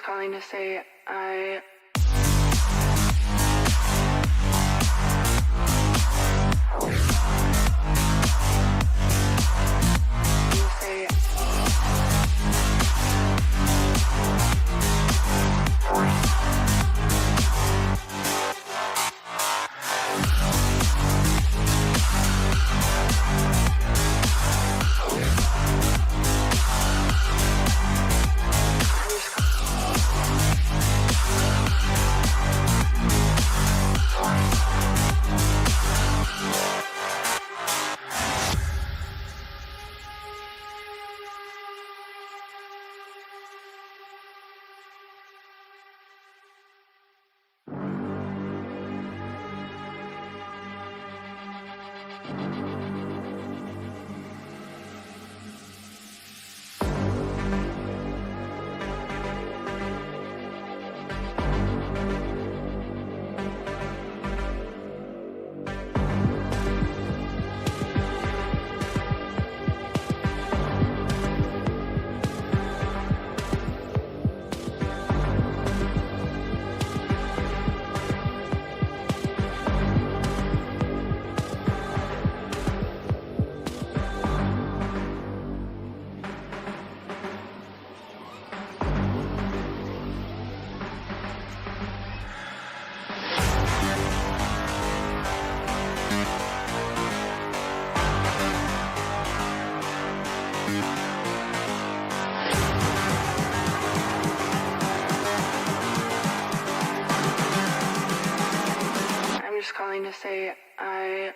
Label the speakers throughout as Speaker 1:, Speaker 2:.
Speaker 1: calling to say I calling to say I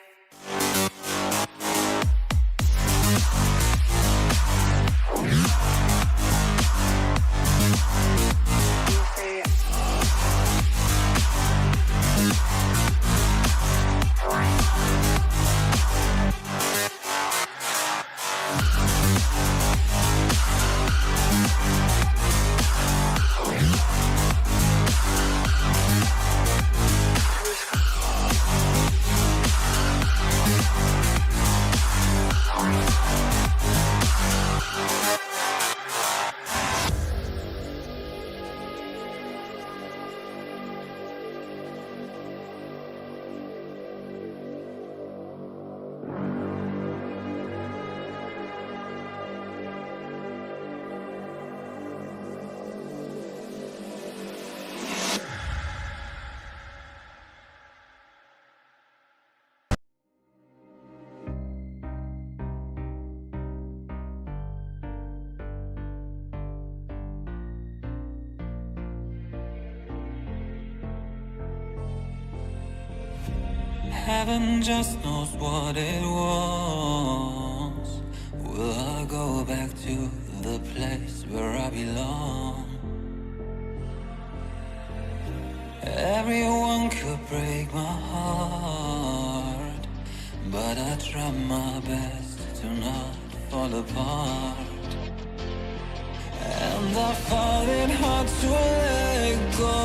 Speaker 2: Heaven just knows what it was. Will I go back to the place where I belong? Everyone could break my heart, but I try my best to not fall apart. And I find it hard to let go.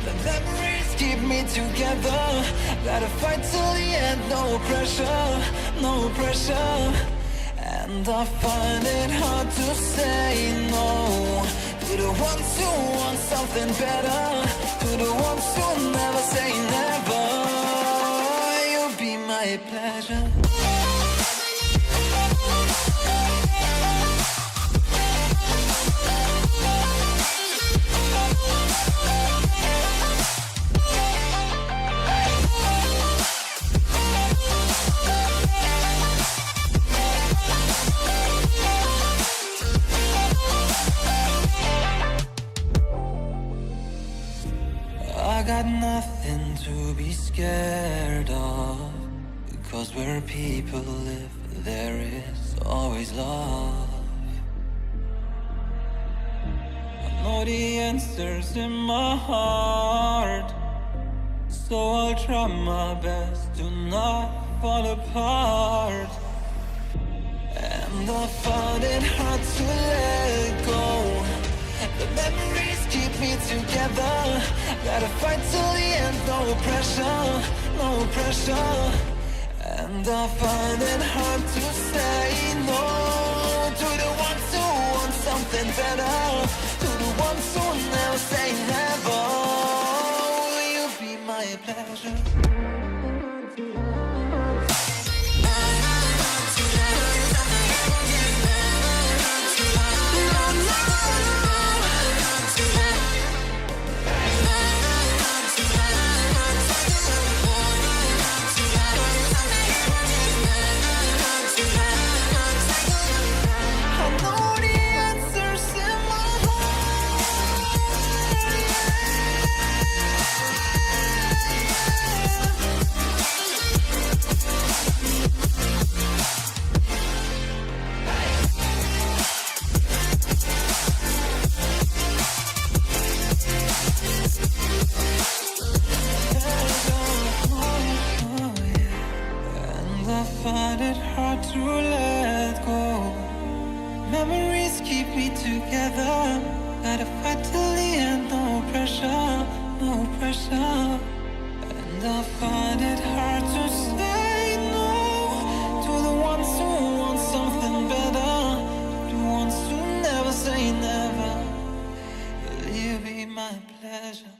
Speaker 2: The memories keep me together. Gotta fight till the end, no pressure, no pressure. And I find it hard to say no to the ones who want something better, to the ones who never say never. You'll be my pleasure. I got nothing to be scared of, because where people live, there is always love. I know the answers in my heart, so I'll try my best to not fall apart. And I found it hard to let go. The memories keep me together. Gotta fight till the end, no pressure, no pressure. And I find it hard to say no to the ones who want something better, to the ones who together. Gotta fight till the end, no pressure, no pressure. And I find it hard to say no to the ones who want something better, the ones who never say never. Will you be my pleasure?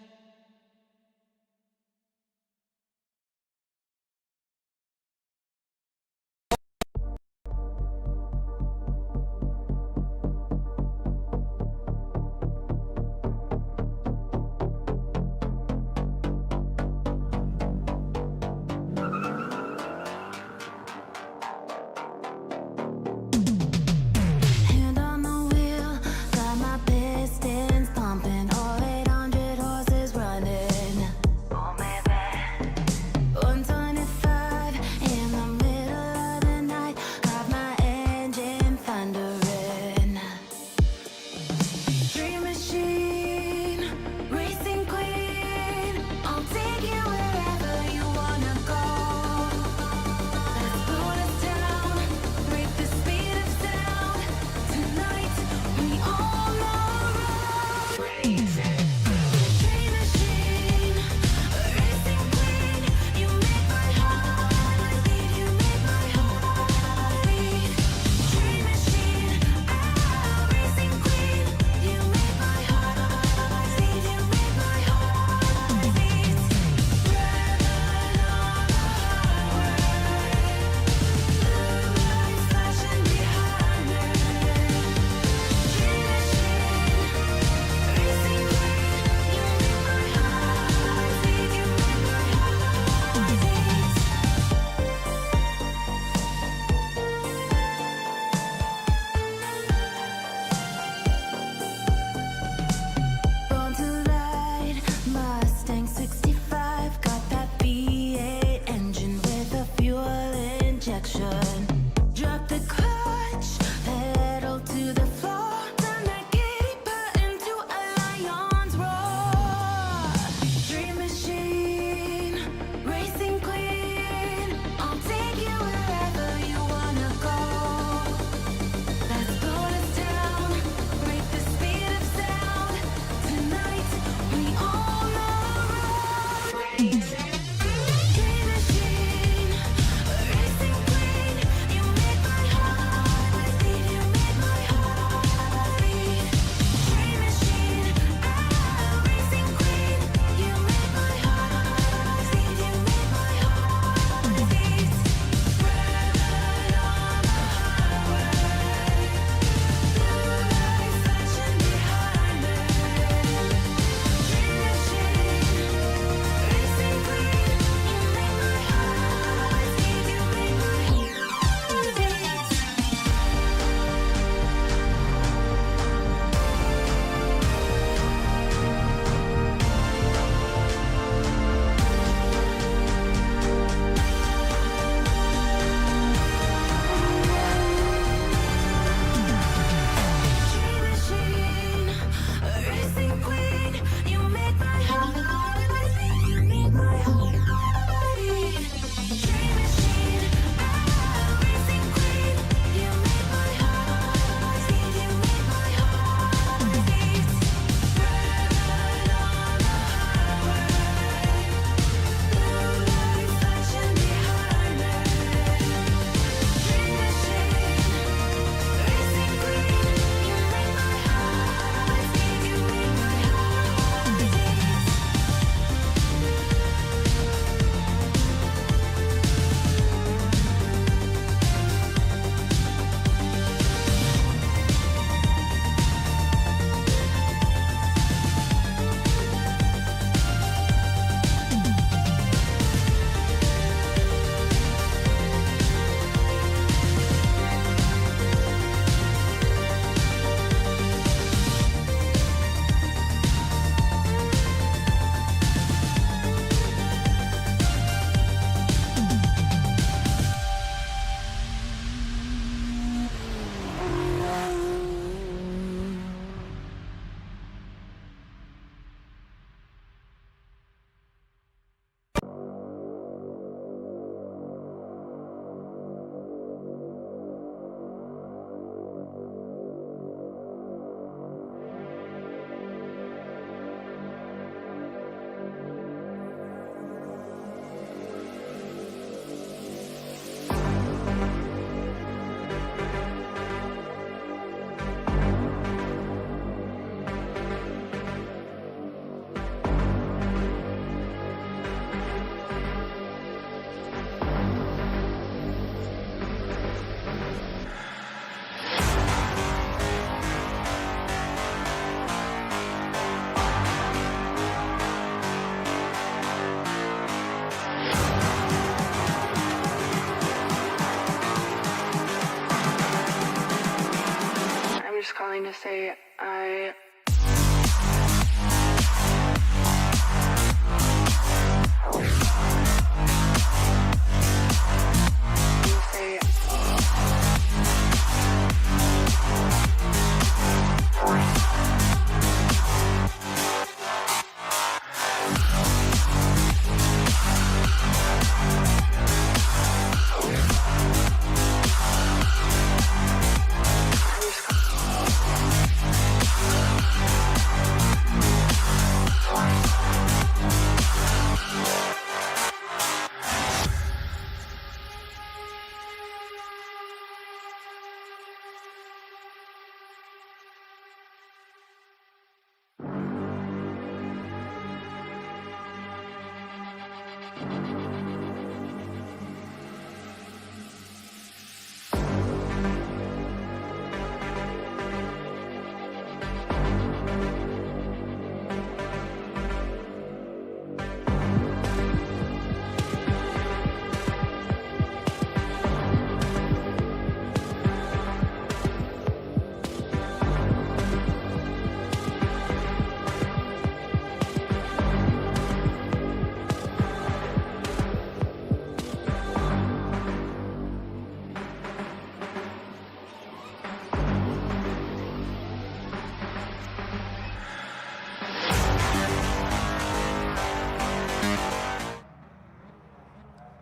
Speaker 1: just calling to say I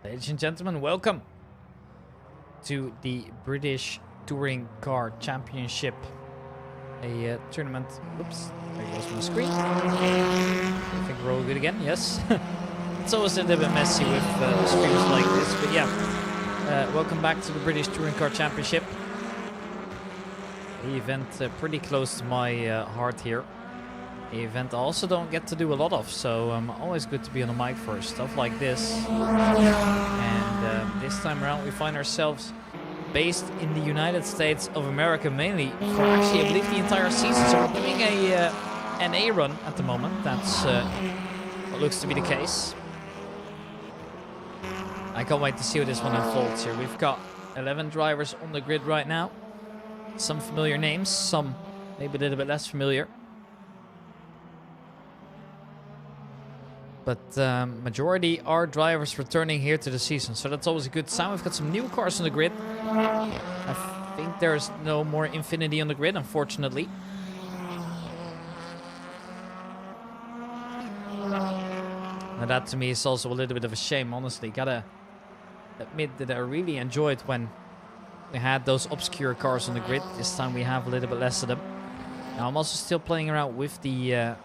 Speaker 3: Ladies and gentlemen, welcome to the British Touring Car Championship, a tournament. Oops, there goes my screen. I think we're all good again. Yes, it's always a little bit messy with streams like this, but yeah. Welcome back to the British Touring Car Championship, the event pretty close to my heart here. The event I also don't get to do a lot of, so always good to be on the mic for stuff like this. And this time around we find ourselves based in the United States of America mainly for actually I believe the entire season. So we're doing a NA run at the moment. That's what looks to be the case. I can't wait to see how this one unfolds here. We've got 11 drivers on the grid right now. Some familiar names, some maybe a little bit less familiar. But majority are drivers returning here to the season, so that's always a good sign. We've got some new cars on the grid. I think there's no more Infinity on the grid, unfortunately. Now that to me is also a little bit of a shame, honestly. Gotta admit that I really enjoyed when we had those obscure cars on the grid. This time we have a little bit less of them. Now I'm also still playing around with the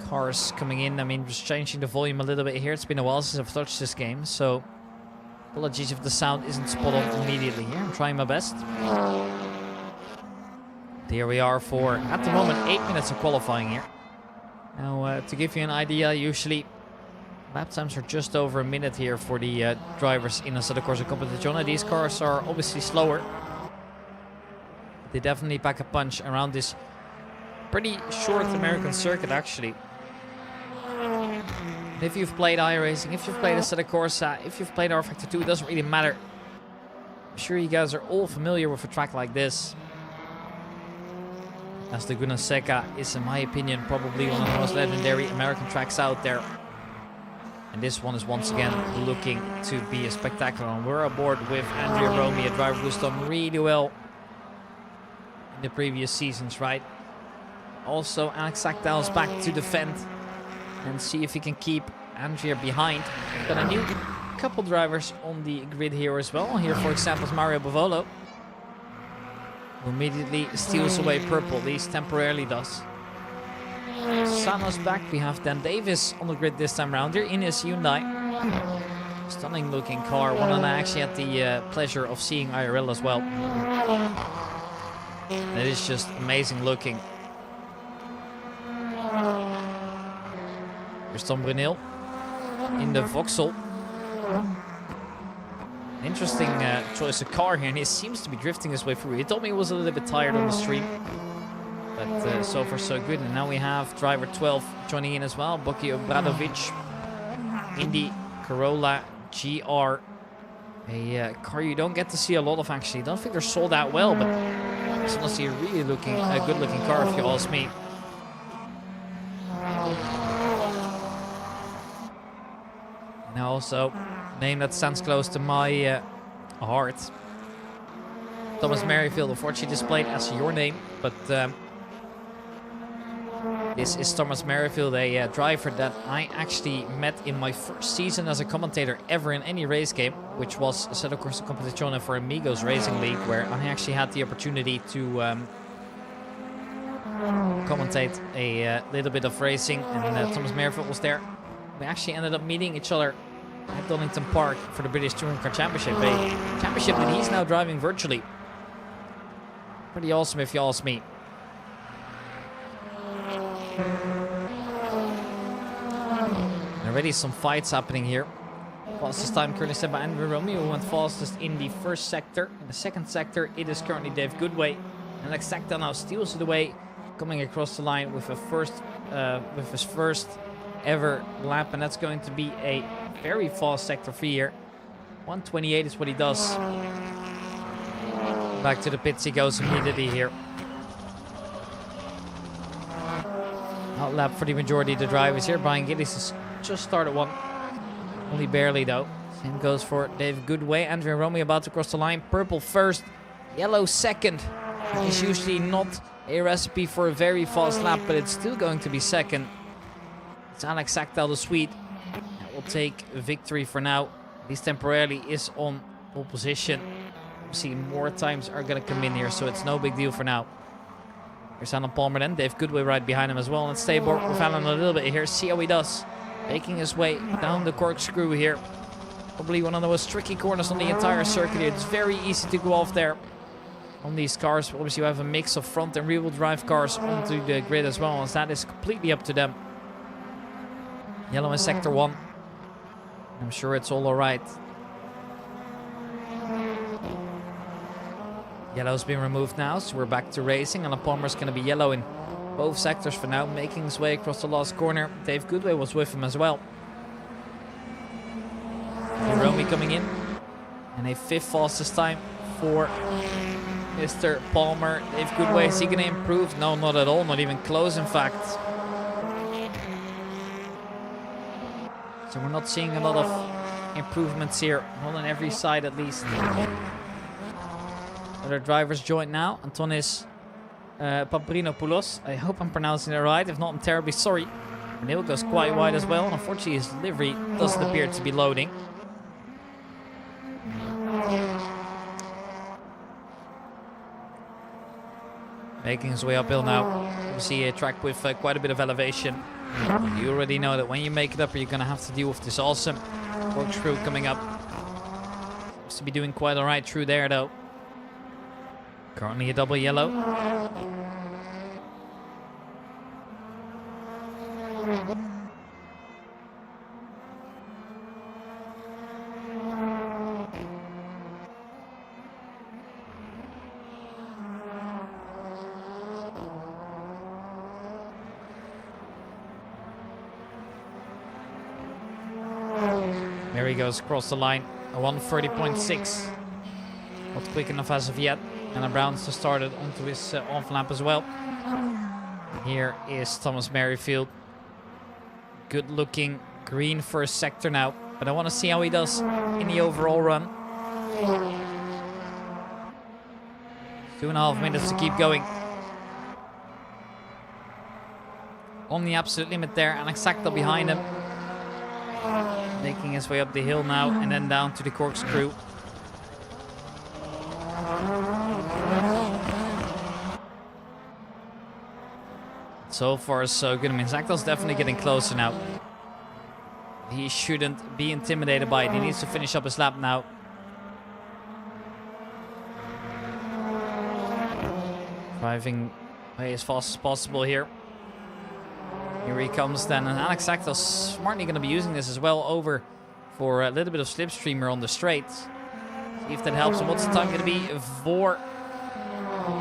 Speaker 3: cars coming in. I mean, just changing the volume a little bit here. It's been a while since I've touched this game, so apologies if the sound isn't spot on immediately here. I'm trying my best. Here we are for, at the moment, 8 minutes of qualifying here. Now, to give you an idea, usually lap times are just over a minute here for the drivers in Assetto Corsa Competizione. These cars are obviously slower. They definitely pack a punch around this pretty short American circuit, actually. If you've played iRacing, if you've played Assetto Corsa, if you've played rFactor 2, it doesn't really matter. I'm sure you guys are all familiar with a track like this, as Laguna Seca is, in my opinion, probably one of the most legendary American tracks out there. And this one is once again looking to be a spectacular one. We're aboard with Andrea Romy, a driver who's done really well in the previous seasons, right? Also, Alex Sackdale's back to defend and see if he can keep Andrea behind. Got a new couple drivers on the grid here as well. Here, for example, is Mario Bavolo, who immediately steals away purple. At least temporarily does. Sano's back. We have Dan Davis on the grid this time around here in his Hyundai. Stunning looking car. One that I actually had the pleasure of seeing IRL as well. It is just amazing looking. Here's Tom Brunel in the Vauxhall. Interesting choice of car here, and he seems to be drifting his way through. He told me he was a little bit tired on the stream, but so far so good. And now we have driver 12 joining in as well, Boki Obradovic in the Corolla GR A car you don't get to see a lot of, actually. Don't think they're sold out well, but it's honestly a really good looking car if you ask me. And also, a name that stands close to my heart. Thomas Merrifield, unfortunately displayed as your name, but this is Thomas Merrifield, a driver that I actually met in my first season as a commentator ever in any race game, which was Assetto Corsa Competizione for Amigos Racing League, where I actually had the opportunity to commentate a little bit of racing, and Thomas Merrifield was there. We actually ended up meeting each other at Donington Park for the British Touring Car Championship, a championship that he's now driving virtually. Pretty awesome if you ask me. Already some fights happening here. Fastest time currently set by Andrew Romeo, who went fastest in the first sector. In the second sector, it is currently Dave Goodway. And Assetto now steals it away, coming across the line with his first ever lap, and that's going to be a very fast sector for here. 1:28 is what he does. Back to the pits he goes immediately here. Out lap for the majority of the drivers here. Brian Gillies has just started one. Only barely though. Same goes for Dave Goodway. Andrea Romeo about to cross the line. Purple first, yellow second. It's usually not a recipe for a very fast lap, but it's still going to be second. It's Alex Sakdal, the Swede, that will take victory for now. At least temporarily is on pole position. See, more times are going to come in here, so it's no big deal for now. Here's Alan Palmer then. Dave Goodway right behind him as well. Let's stay aboard with Alan a little bit here. See how he does. Making his way down the corkscrew here. Probably one of the most tricky corners on the entire circuit here. It's very easy to go off there on these cars. Obviously, you have a mix of front and rear-wheel drive cars onto the grid as well, as that is completely up to them. Yellow in sector 1. I'm sure it's all alright. Yellow's been removed now, so we're back to racing. And Palmer's going to be yellow in both sectors for now, making his way across the last corner. Dave Goodway was with him as well. Romy coming in. And a 5th fastest time for Mr. Palmer. Dave Goodway, is he going to improve? No, not at all. Not even close, in fact. So we're not seeing a lot of improvements here. Not on every side, at least. Other drivers join now. Antonis Paprinopoulos. I hope I'm pronouncing it right. If not, I'm terribly sorry. Neil goes quite wide as well. And unfortunately, his livery doesn't appear to be loading. Making his way uphill now. You see a track with quite a bit of elevation. You already know that when you make it up, you're going to have to deal with this awesome corkscrew coming up. Seems to be doing quite alright through there though. Currently a double yellow. There he goes across the line. A 1:30.6. Not quick enough as of yet. And Brown's just started onto his off lap as well. Here is Thomas Merrifield. Good looking green first sector now. But I want to see how he does in the overall run. 2.5 minutes to keep going. On the absolute limit there. And Assetto behind him. Making his way up the hill now and then down to the corkscrew. So far, so good. I mean, Assetto's definitely getting closer now. He shouldn't be intimidated by it. He needs to finish up his lap now. Driving away as fast as possible here. Here he comes then, and Alex Assetto's smartly going to be using this as well over for a little bit of slipstreamer on the straight. See if that helps him. What's the time going to be for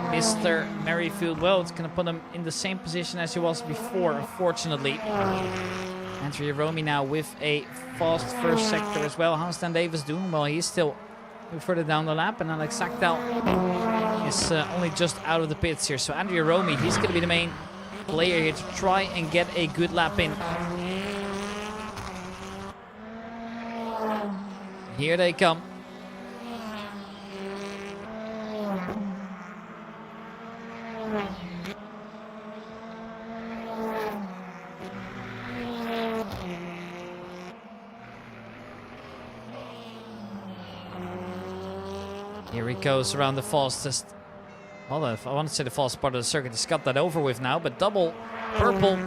Speaker 3: Mr. Merrifield? Well, it's going to put him in the same position as he was before, unfortunately. Andrea Romy now with a fast first sector as well. How's Dan Davis doing? Well, he's still move further down the lap, and Alex Sakdal is only just out of the pits here. So Andrea Romy, he's going to be the main player here to try and get a good lap in. Here they come. Here he goes around the fastest. Well, I want to say the fastest part of the circuit. He's got that over with now, but double purple.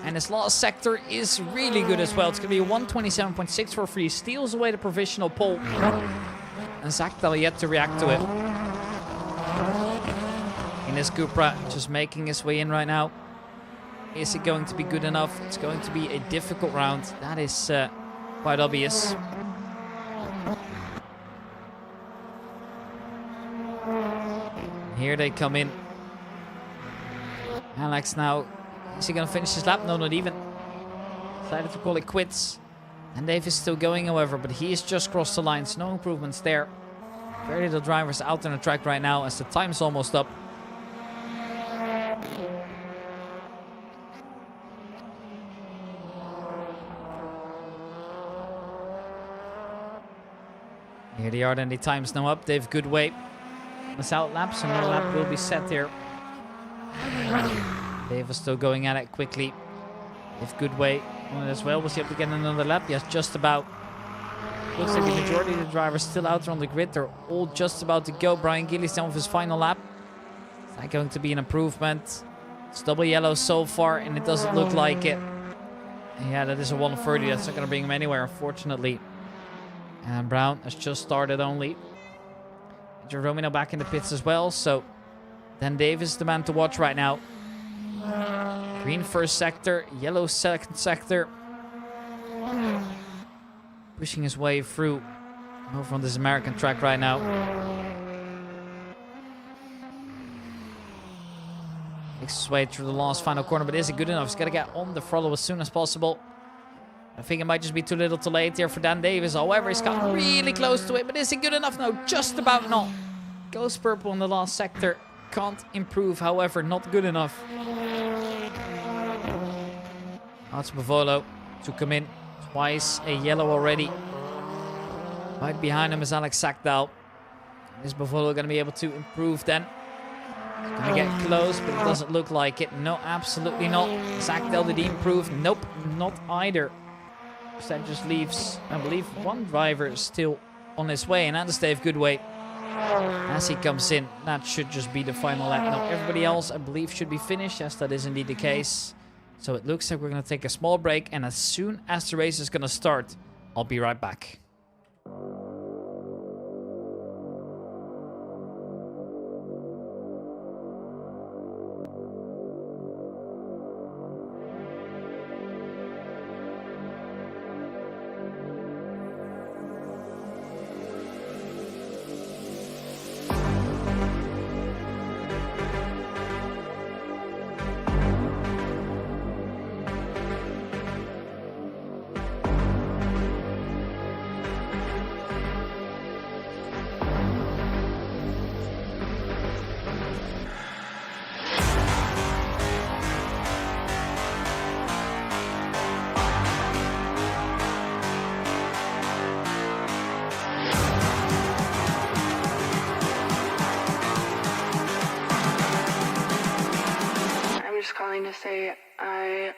Speaker 3: And his last sector is really good as well. It's going to be a 127.643. Steals away the provisional pole. And Sakdal yet to react to it. In this Cupra, just making his way in right now. Is it going to be good enough? It's going to be a difficult round. That is quite obvious. Here they come in. Alex now. Is he going to finish his lap? No, not even. Decided to call it quits. And Dave is still going, however, but he has just crossed the line. So no improvements there. Very little drivers out on the track right now as the time's almost up. Here they are, then the time's now up. Dave Goodway is out lap, so no lap will be set here. Dave is still going at it quickly. If Goodway on it as well, was he able to get another lap? Yes, just about. Looks like the majority of the drivers still out there on the grid. They're all just about to go. Brian Gillies down with his final lap. Is that going to be an improvement? It's double yellow so far, and it doesn't look like it. Yeah, that is a 130. That's not going to bring him anywhere, unfortunately. And Brown has just started only. Jerome now back in the pits as well, so then Davis is the man to watch right now. Green first sector, yellow second sector. Pushing his way through over on this American track right now. Makes his way through the last final corner, but is it good enough? He's got to get on the throttle as soon as possible. I think it might just be too little too late here for Dan Davis. However, he's got really close to it, but is it good enough? No, just about not. Goes purple in the last sector. Can't improve, however, not good enough. That's Bavolo to come in. Twice a yellow already. Right behind him is Alex Sakdal. Is Bavolo going to be able to improve then? He's going to get close, but it doesn't look like it. No, absolutely not. Sakdal, did he improve? Nope, not either. So that just leaves, I believe, one driver still on his way, and that is Dave Goodway. As he comes in, that should just be the final lap. Now, everybody else, I believe, should be finished. Yes, that is indeed the case. So it looks like we're going to take a small break, and as soon as the race is going to start, I'll be right back.
Speaker 1: Calling to say I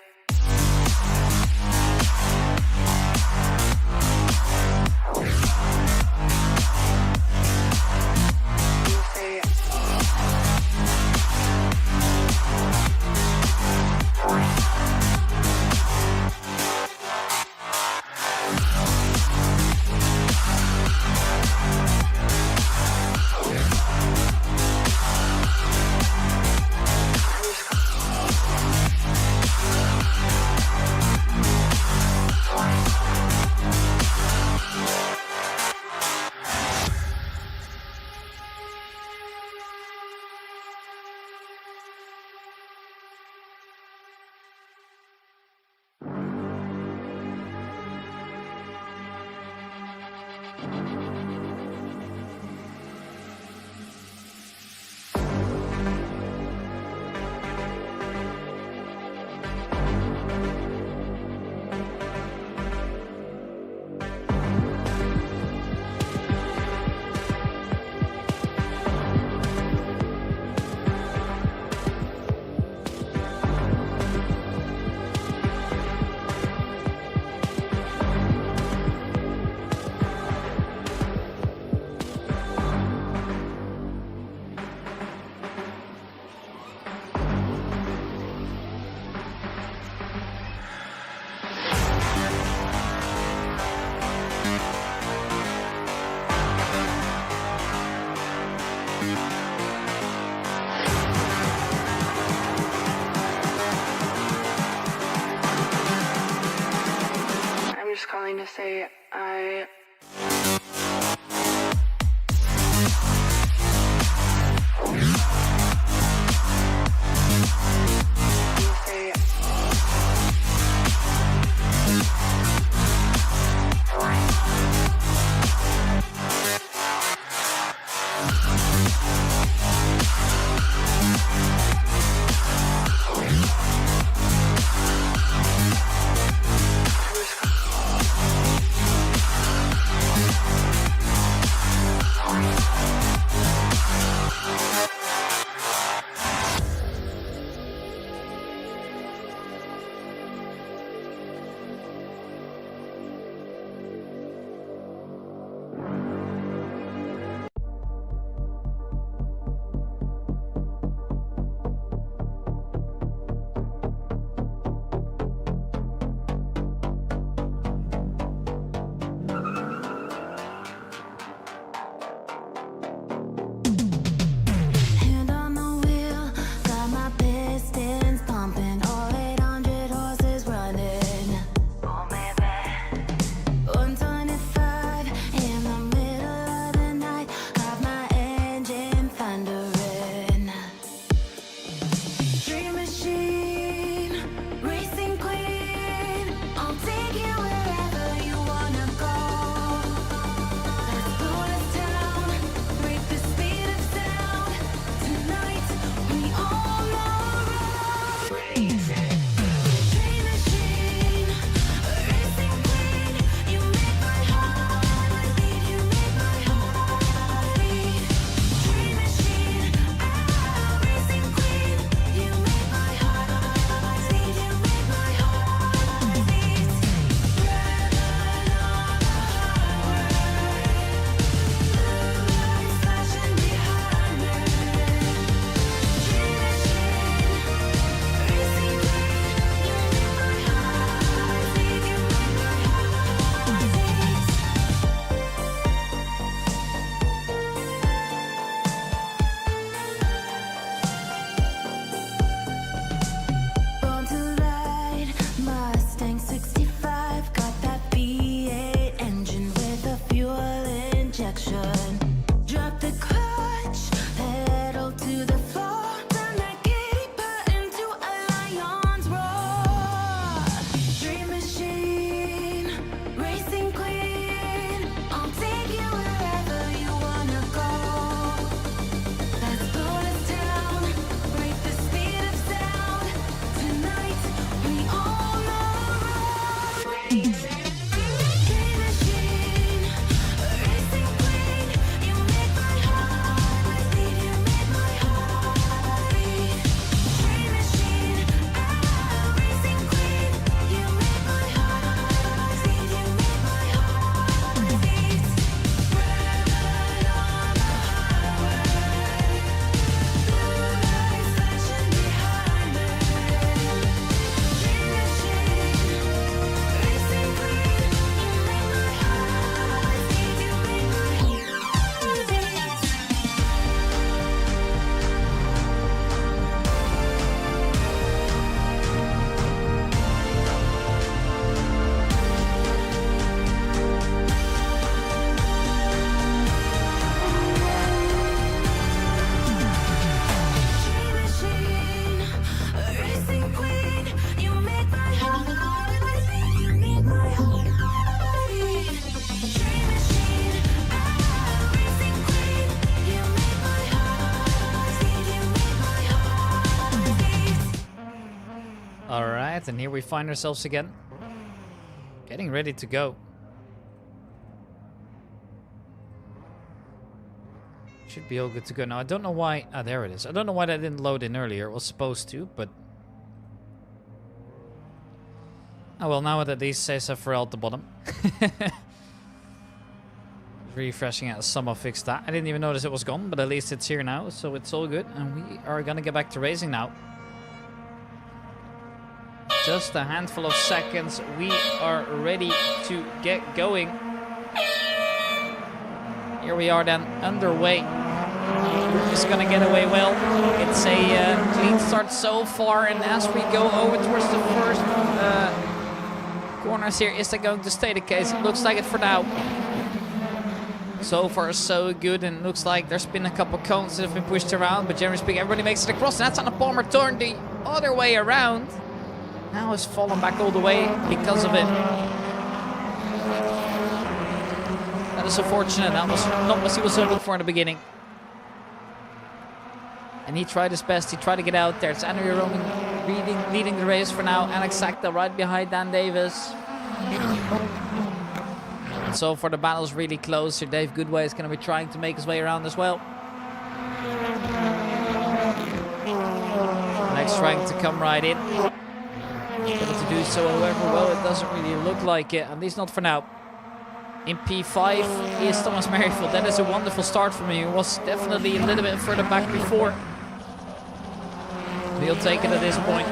Speaker 1: say I
Speaker 4: Hand on the wheel, got my pistons pumping, all 800 horses running. Oh baby, 125 in the middle of the night, got my engine thundering. Dream machine, racing queen, I'll take you wherever you wanna go. Let's blow this town, break the speed of sound. Tonight we all know racing. Dream machine, racing queen, you make my heart beat. You make my heart beat. Dream machine, racing queen, you make my heart beat. You make my heart beat. Riding on the highway, lights flashing behind me. Dream machine, racing queen, you make my heart beat. You make my heart beat. Born to ride, Mustang 65, got that V8 engine with a fuel injection. Drop the clutch, pedal to the floor, turn that giddy button to a lion's roar. Dream machine, racing queen, I'll take you wherever you wanna go. Let's blow this town, break the speed of sound. Tonight we all know racing. Dream machine, racing queen, you make my heart beat. You make my heart beat. Dream machine, racing queen, you make my heart beat. You make my heart beat. Riding on the highway, lights flashing behind me. Dream machine, racing queen, you make my heart beat. You make my heart beat. Dream machine, racing queen, you make my heart beat. You make my heart beat. Dream machine, racing queen, you make my heart beat. You make my heart beat.
Speaker 3: All right, and here we find ourselves again. Getting ready to go. Should be all good to go. Now, I don't know why... Ah, there it is. I don't know why that didn't load in earlier. It was supposed to, but... Oh, well, now it at least says FRL at the bottom. Refreshing it, somehow fixed that. I didn't even notice it was gone, but at least it's here now, so it's all good. And we are gonna get back to racing now. Just a handful of seconds. We are ready to get going. Here we are then, underway. Just gonna get away well. It's a clean start so far, and as we go over towards the first corners here. Is that going to stay the case? It looks like it for now. So far, so good, and it looks like there's been a couple cones that have been pushed around, but generally speaking, everybody makes it across, and that's on a Palmer turn the other way around. Now it's fallen back all the way because of it. That is unfortunate. That was not what he was hoping for in the beginning. And he tried his best. He tried to get out there. It's Andrew Roman leading the race for now. Alex Acta right behind Dan Davis. And so far the battle's really close here. Dave Goodway is going to be trying to make his way around as well. Alex trying to come right in. Able to do so, however, well, it doesn't really look like it, at least not for now. In P5 is Thomas Merrifield. That is a wonderful start for me. He was definitely a little bit further back before. He'll take it at this point.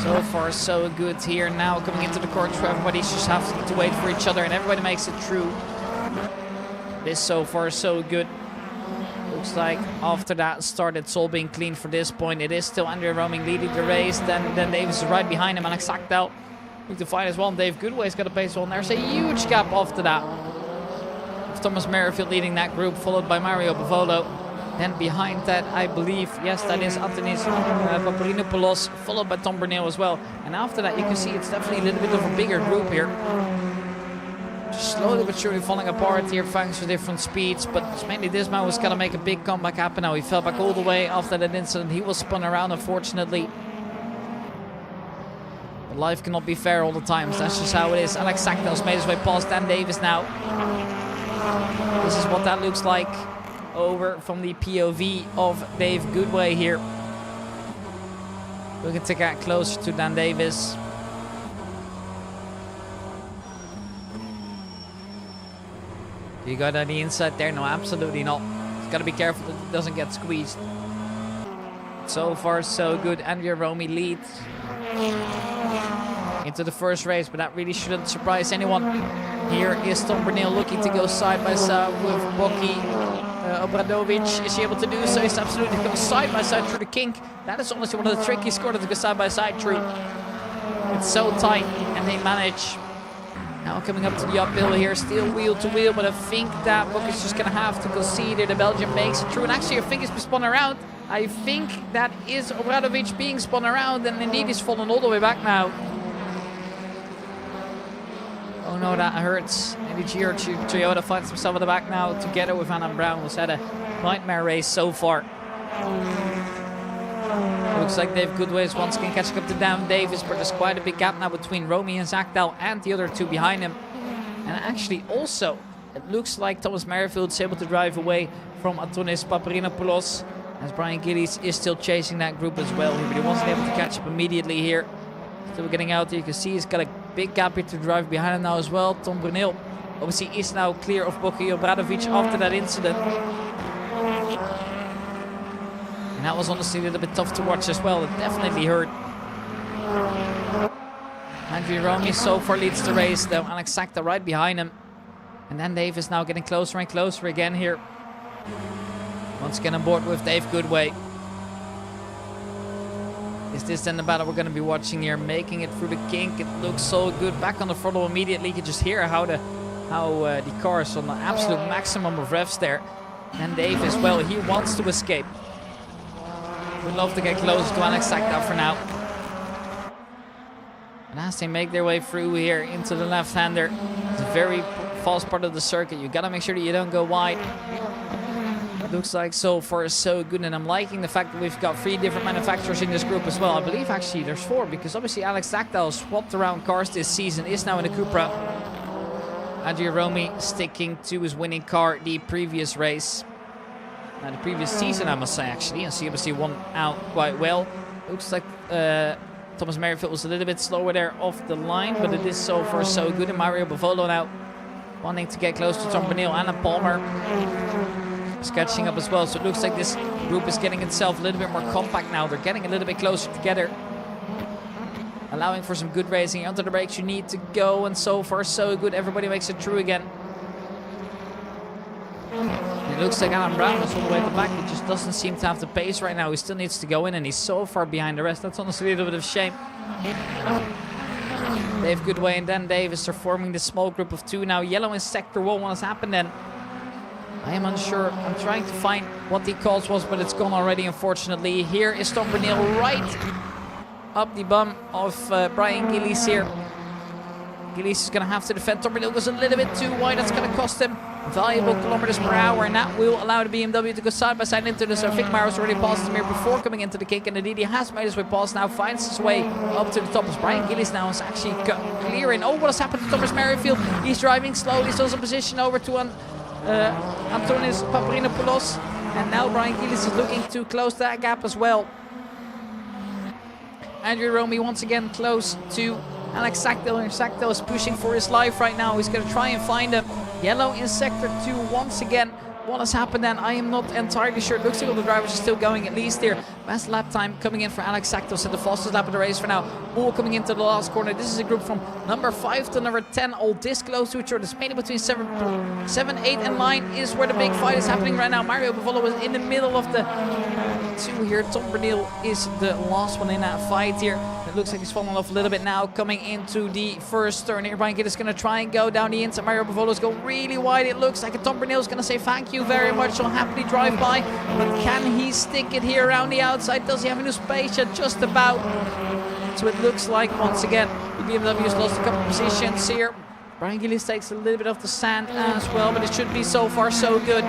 Speaker 3: So far, so good here. Now coming into the court, everybody's just having to wait for each other, and everybody makes it through. This so far, so good. Looks like after that start, it's all being clean for this point. It is still Andrea Roaming leading the race. Then Davis is right behind him. Alex Actal looking to fight as well. And Dave Goodway's got a pace well. And there's a huge gap after that. With Thomas Merrifield leading that group, followed by Mario Bavolo. Then behind that, I believe, yes, that is Antonis Paparinopoulos, followed by Tom Burnell as well. And after that, you can see it's definitely a little bit of a bigger group here. Just slowly but surely falling apart here thanks to different speeds. But it's mainly this man was going to make a big comeback happen now. He fell back all the way after that incident. He was spun around, unfortunately. But life cannot be fair all the time. So that's just how it is. Alex Sacknell's made his way past Dan Davis now. This is what that looks like over from the POV of Dave Goodway here. We can take that closer to Dan Davis. You got any insight there? No, absolutely not. Just gotta be careful that it doesn't get squeezed. So far, so good. Andrea Romy leads into the first race, but that really shouldn't surprise anyone. Here is Tom Burnell looking to go side by side with Boki Obradovic. Is he able to do so? He's absolutely going side by side through the kink. That is honestly one of the trickiest corners to go side by side through. It's so tight, and they manage. Now coming up to the uphill here, still wheel to wheel, but I think that Book is just going to have to concede here. The Belgian makes it through, and actually I think he's been spun around. I think that is Obradovic being spun around, and indeed he's fallen all the way back now. Oh no, that hurts. Maybe Giro Toyota finds himself at the back now, together with Anna Brown, who's had a nightmare race so far. Looks like Dave Goodway is once again catching up to Dan Davis, but there's quite a big gap now between Romy and Zakdal and the other two behind him. And actually also, it looks like Thomas Merrifield is able to drive away from Antonis Paparinopoulos, as Brian Gillies is still chasing that group as well, but he wasn't able to catch up immediately here. Still getting out there, you can see he's got a big gap here to drive behind him now as well. Tom Brunel obviously is now clear of Boki Obradovic after that incident. And that was honestly a little bit tough to watch as well. It definitely hurt. Andrew Romy so far leads the race though. Alex Sakta right behind him. And then Dave is now getting closer and closer again here. Once again on board with Dave Goodway. Is this then the battle we're going to be watching here? Making it through the kink. It looks so good. Back on the throttle immediately. You can just hear how the car is on the absolute maximum of revs there. And Dave as well. He wants to escape. Would love to get close to Alex Sakta for now. And as they make their way through here into the left-hander, it's a very fast part of the circuit. You got to make sure that you don't go wide. Looks like so far so good, and I'm liking the fact that we've got 3 different manufacturers in this group as well. I believe actually there's 4, because obviously Alex Zakdal swapped around cars this season, is now in a Cupra. Andrea Romy sticking to his winning car the previous race. The previous season, I must say, actually. And he obviously won out quite well. Looks like Thomas Merrifield was a little bit slower there off the line, but it is so far so good. And Mario Bavolo now wanting to get close to Tom Bernil. Anna Palmer is catching up as well. So it looks like this group is getting itself a little bit more compact now. They're getting a little bit closer together, allowing for some good racing. Under the brakes you need to go, and so far so good. Everybody makes it through again. It looks like Alan Brown is all the way at the back. He just doesn't seem to have the pace right now. He still needs to go in, and he's so far behind the rest. That's honestly a little bit of a shame. Dave Goodway and Dan Davis are forming the small group of 2 now. Yellow in sector 1. What has happened then? I am unsure. I'm trying to find what the cause was, but it's gone already, unfortunately. Here is Tom Bernil right up the bum of Brian Gillies here. Gillies is going to have to defend. Tom Bernil goes a little bit too wide. That's going to cost him valuable kilometers per hour, and that will allow the BMW to go side by side into this. Vigmar was already past him here before coming into the kick, and the DD has made his way past now, finds his way up to the top as Brian Gillies now is actually clearing. Oh, what has happened to Thomas Merrifield? He's driving slowly, still in position over to Antonis Paprinopoulos, and now Brian Gillies is looking to close that gap as well. Andrew Romy once again close to Alex Sackdale, and Sackdale is pushing for his life right now. He's going to try and find him. Yellow in sector 2 once again. What has happened then? I am not entirely sure. It looks like all the drivers are still going at least here. Best lap time coming in for Alex Sackdale, so the fastest lap of the race for now. All coming into the last corner. This is a group from number 5 to number 10, all this close to each other. It's mainly between 7, 8 and 9 is where the big fight is happening right now. Mario Bavolo was in the middle of the 2 here. Tom Bernil is the last one in that fight here. It looks like he's falling off a little bit now, coming into the first turn here. Brian Gitt is going to try and go down the inside. Mario Bavolo's go really wide. It looks like Tom Bernil is going to say thank you very much. He'll happily drive by, but can he stick it here around the outside? Does he have enough space? Just about. So it looks like once again the BMW has lost a couple of positions here. Brian Gillies takes a little bit of the sand as well, but it should be so far so good.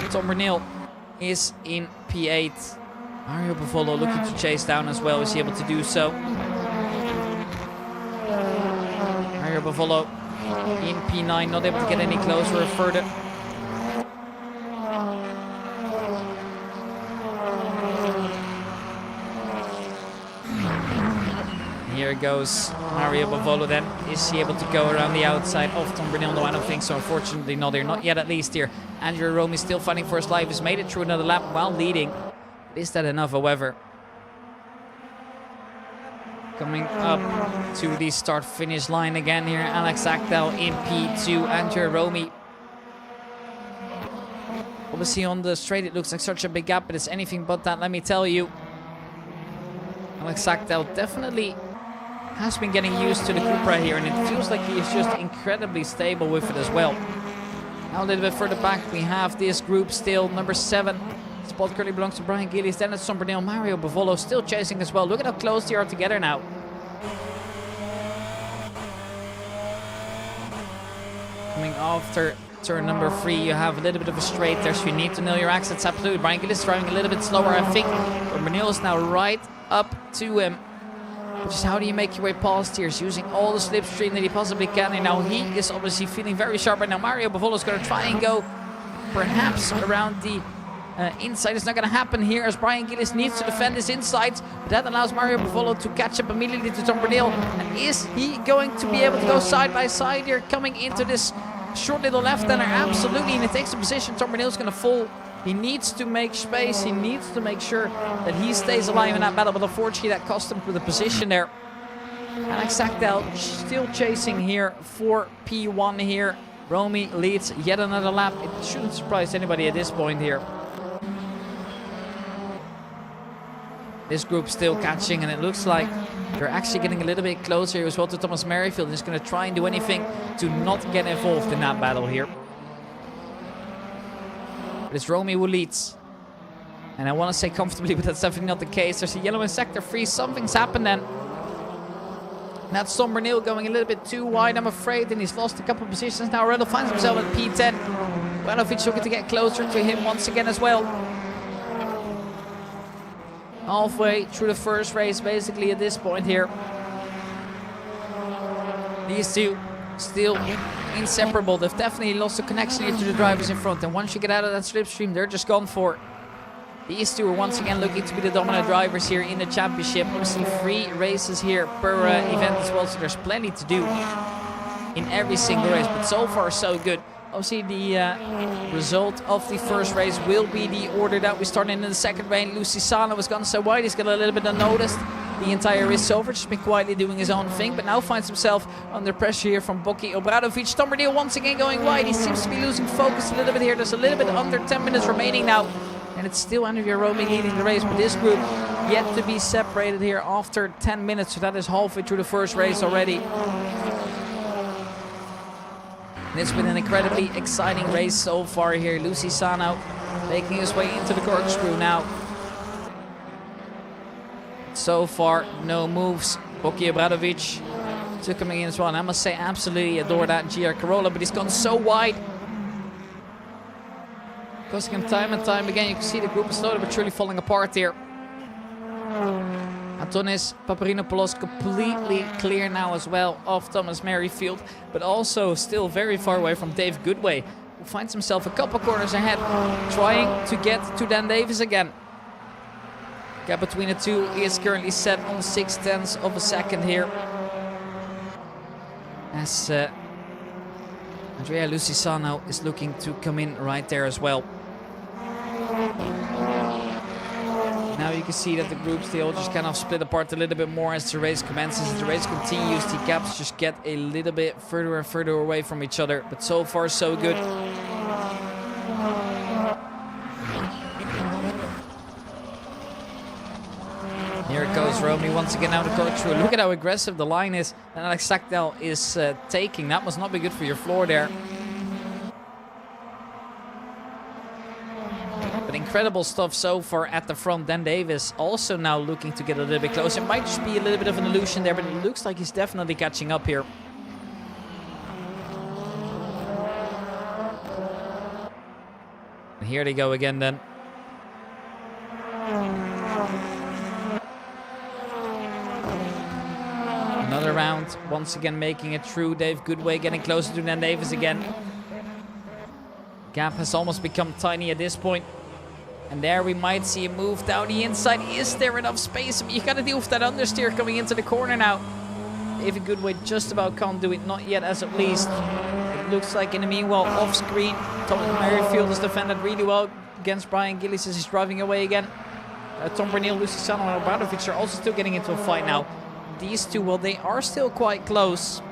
Speaker 3: Tom Bernil is in P8. Mario Bavolo looking to chase down as well. Is he able to do so? Mario Bavolo in P9, not able to get any closer or further. Here goes Mario Bavolo then. Is he able to go around the outside of Tom Bernil? No, I don't think so. Unfortunately not here. Not yet at least here. Andrew Romy still fighting for his life. Has made it through another lap while leading. Is that enough, however? Coming up to the start-finish line again here. Alex Sackdale in P2. Andrew Romy. Obviously on the straight it looks like such a big gap, but it's anything but that, let me tell you. Alex Sackdale definitely has been getting used to the Cupra here, and it feels like he is just incredibly stable with it as well. Now a little bit further back we have this group still. Number 7 spot currently belongs to Brian Gillies. Then it's Tom Bernil. Mario Bavolo still chasing as well. Look at how close they are together now. Coming after turn number 3, you have a little bit of a straight there, so you need to know your exits absolutely. Brian Gillies driving a little bit slower, I think. But Bernil is now right up to him. Just how do you make your way past here? He's using all the slipstream that he possibly can, and now he is obviously feeling very sharp right now. Mario Bavolo is going to try and go perhaps around the inside. It's not going to happen here as Brian Gillies needs to defend his insides, but that allows Mario Bavolo to catch up immediately to Tom Bernil. And is he going to be able to go side by side here coming into this short little left-hander? Absolutely, and it takes the position. Tom Bernil is going to fall. He needs to make space. He needs to make sure that he stays alive in that battle, but unfortunately that cost him with the position there. Alex Sackdale still chasing here for P1 here. Romy leads yet another lap. It shouldn't surprise anybody at this point here. This group still catching, and it looks like they're actually getting a little bit closer here as well to Thomas Merrifield. He's going to try and do anything to not get involved in that battle here. But it's Romy who leads. And I want to say comfortably, but that's definitely not the case. There's a yellow in sector 3. Something's happened then. That's Tom Bernil going a little bit too wide, I'm afraid. And he's lost a couple of positions now. Redl finds himself at P10. Vanovic looking to get closer to him once again as well. Halfway through the first race, basically, at this point here. These two still inseparable. They've definitely lost the connection here to the drivers in front, and once you get out of that slipstream, they're just gone for it. These two are once again looking to be the dominant drivers here in the championship. Obviously 3 races here per event as well, so there's plenty to do in every single race, but so far so good. Obviously the result of the first race will be the order that we started in the second race. Lucy Sala was gone so wide, he's got a little bit unnoticed the entire race so far, just been quietly doing his own thing, but now finds himself under pressure here from Boki Obradovic. Tom Bernil once again going wide. He seems to be losing focus a little bit here. There's a little bit under 10 minutes remaining now. And it's still Andrea Romy leading the race, but this group yet to be separated here after 10 minutes. So that is halfway through the first race already. And it's been an incredibly exciting race so far here. Lucy Sano making his way into the corkscrew now. So far, no moves. Boki Obradovic took him in as well. And I must say, absolutely adore that GR Corolla, but he's gone so wide. Costing him time and time again. You can see the group is slowly but surely falling apart here. Antonis Paparinopoulos completely clear now as well of Thomas Merrifield, but also still very far away from Dave Goodway, who finds himself a couple corners ahead, trying to get to Dan Davis again. Gap between the two is currently set on 0.6 of a second here. As Andrea Lucisano is looking to come in right there as well. Now you can see that the groups, they all just kind of split apart a little bit more as the race commences. As the race continues, the gaps just get a little bit further and further away from each other. But so far, so good. Here it goes, Romy once again out of the corkscrew. Look at how aggressive the line is and Alex Sackdell is taking. That must not be good for your floor there. But incredible stuff so far at the front. Dan Davis also now looking to get a little bit closer. It might just be a little bit of an illusion there, but it looks like he's definitely catching up here. And here they go again then. Another round, once again making it through. Dave Goodway getting closer to Dan Davis again. Gap has almost become tiny at this point. And there we might see a move down the inside. Is there enough space? I mean, you gotta deal with that understeer coming into the corner now. David Goodway just about can't do it, not yet as at least. It looks like in the meanwhile, off screen, Thomas Merrifield is defended really well against Brian Gillies as he's driving away again. Tom Bernil, Lucisano and Obradovic are also still getting into a fight now. These two, well, they are still quite close.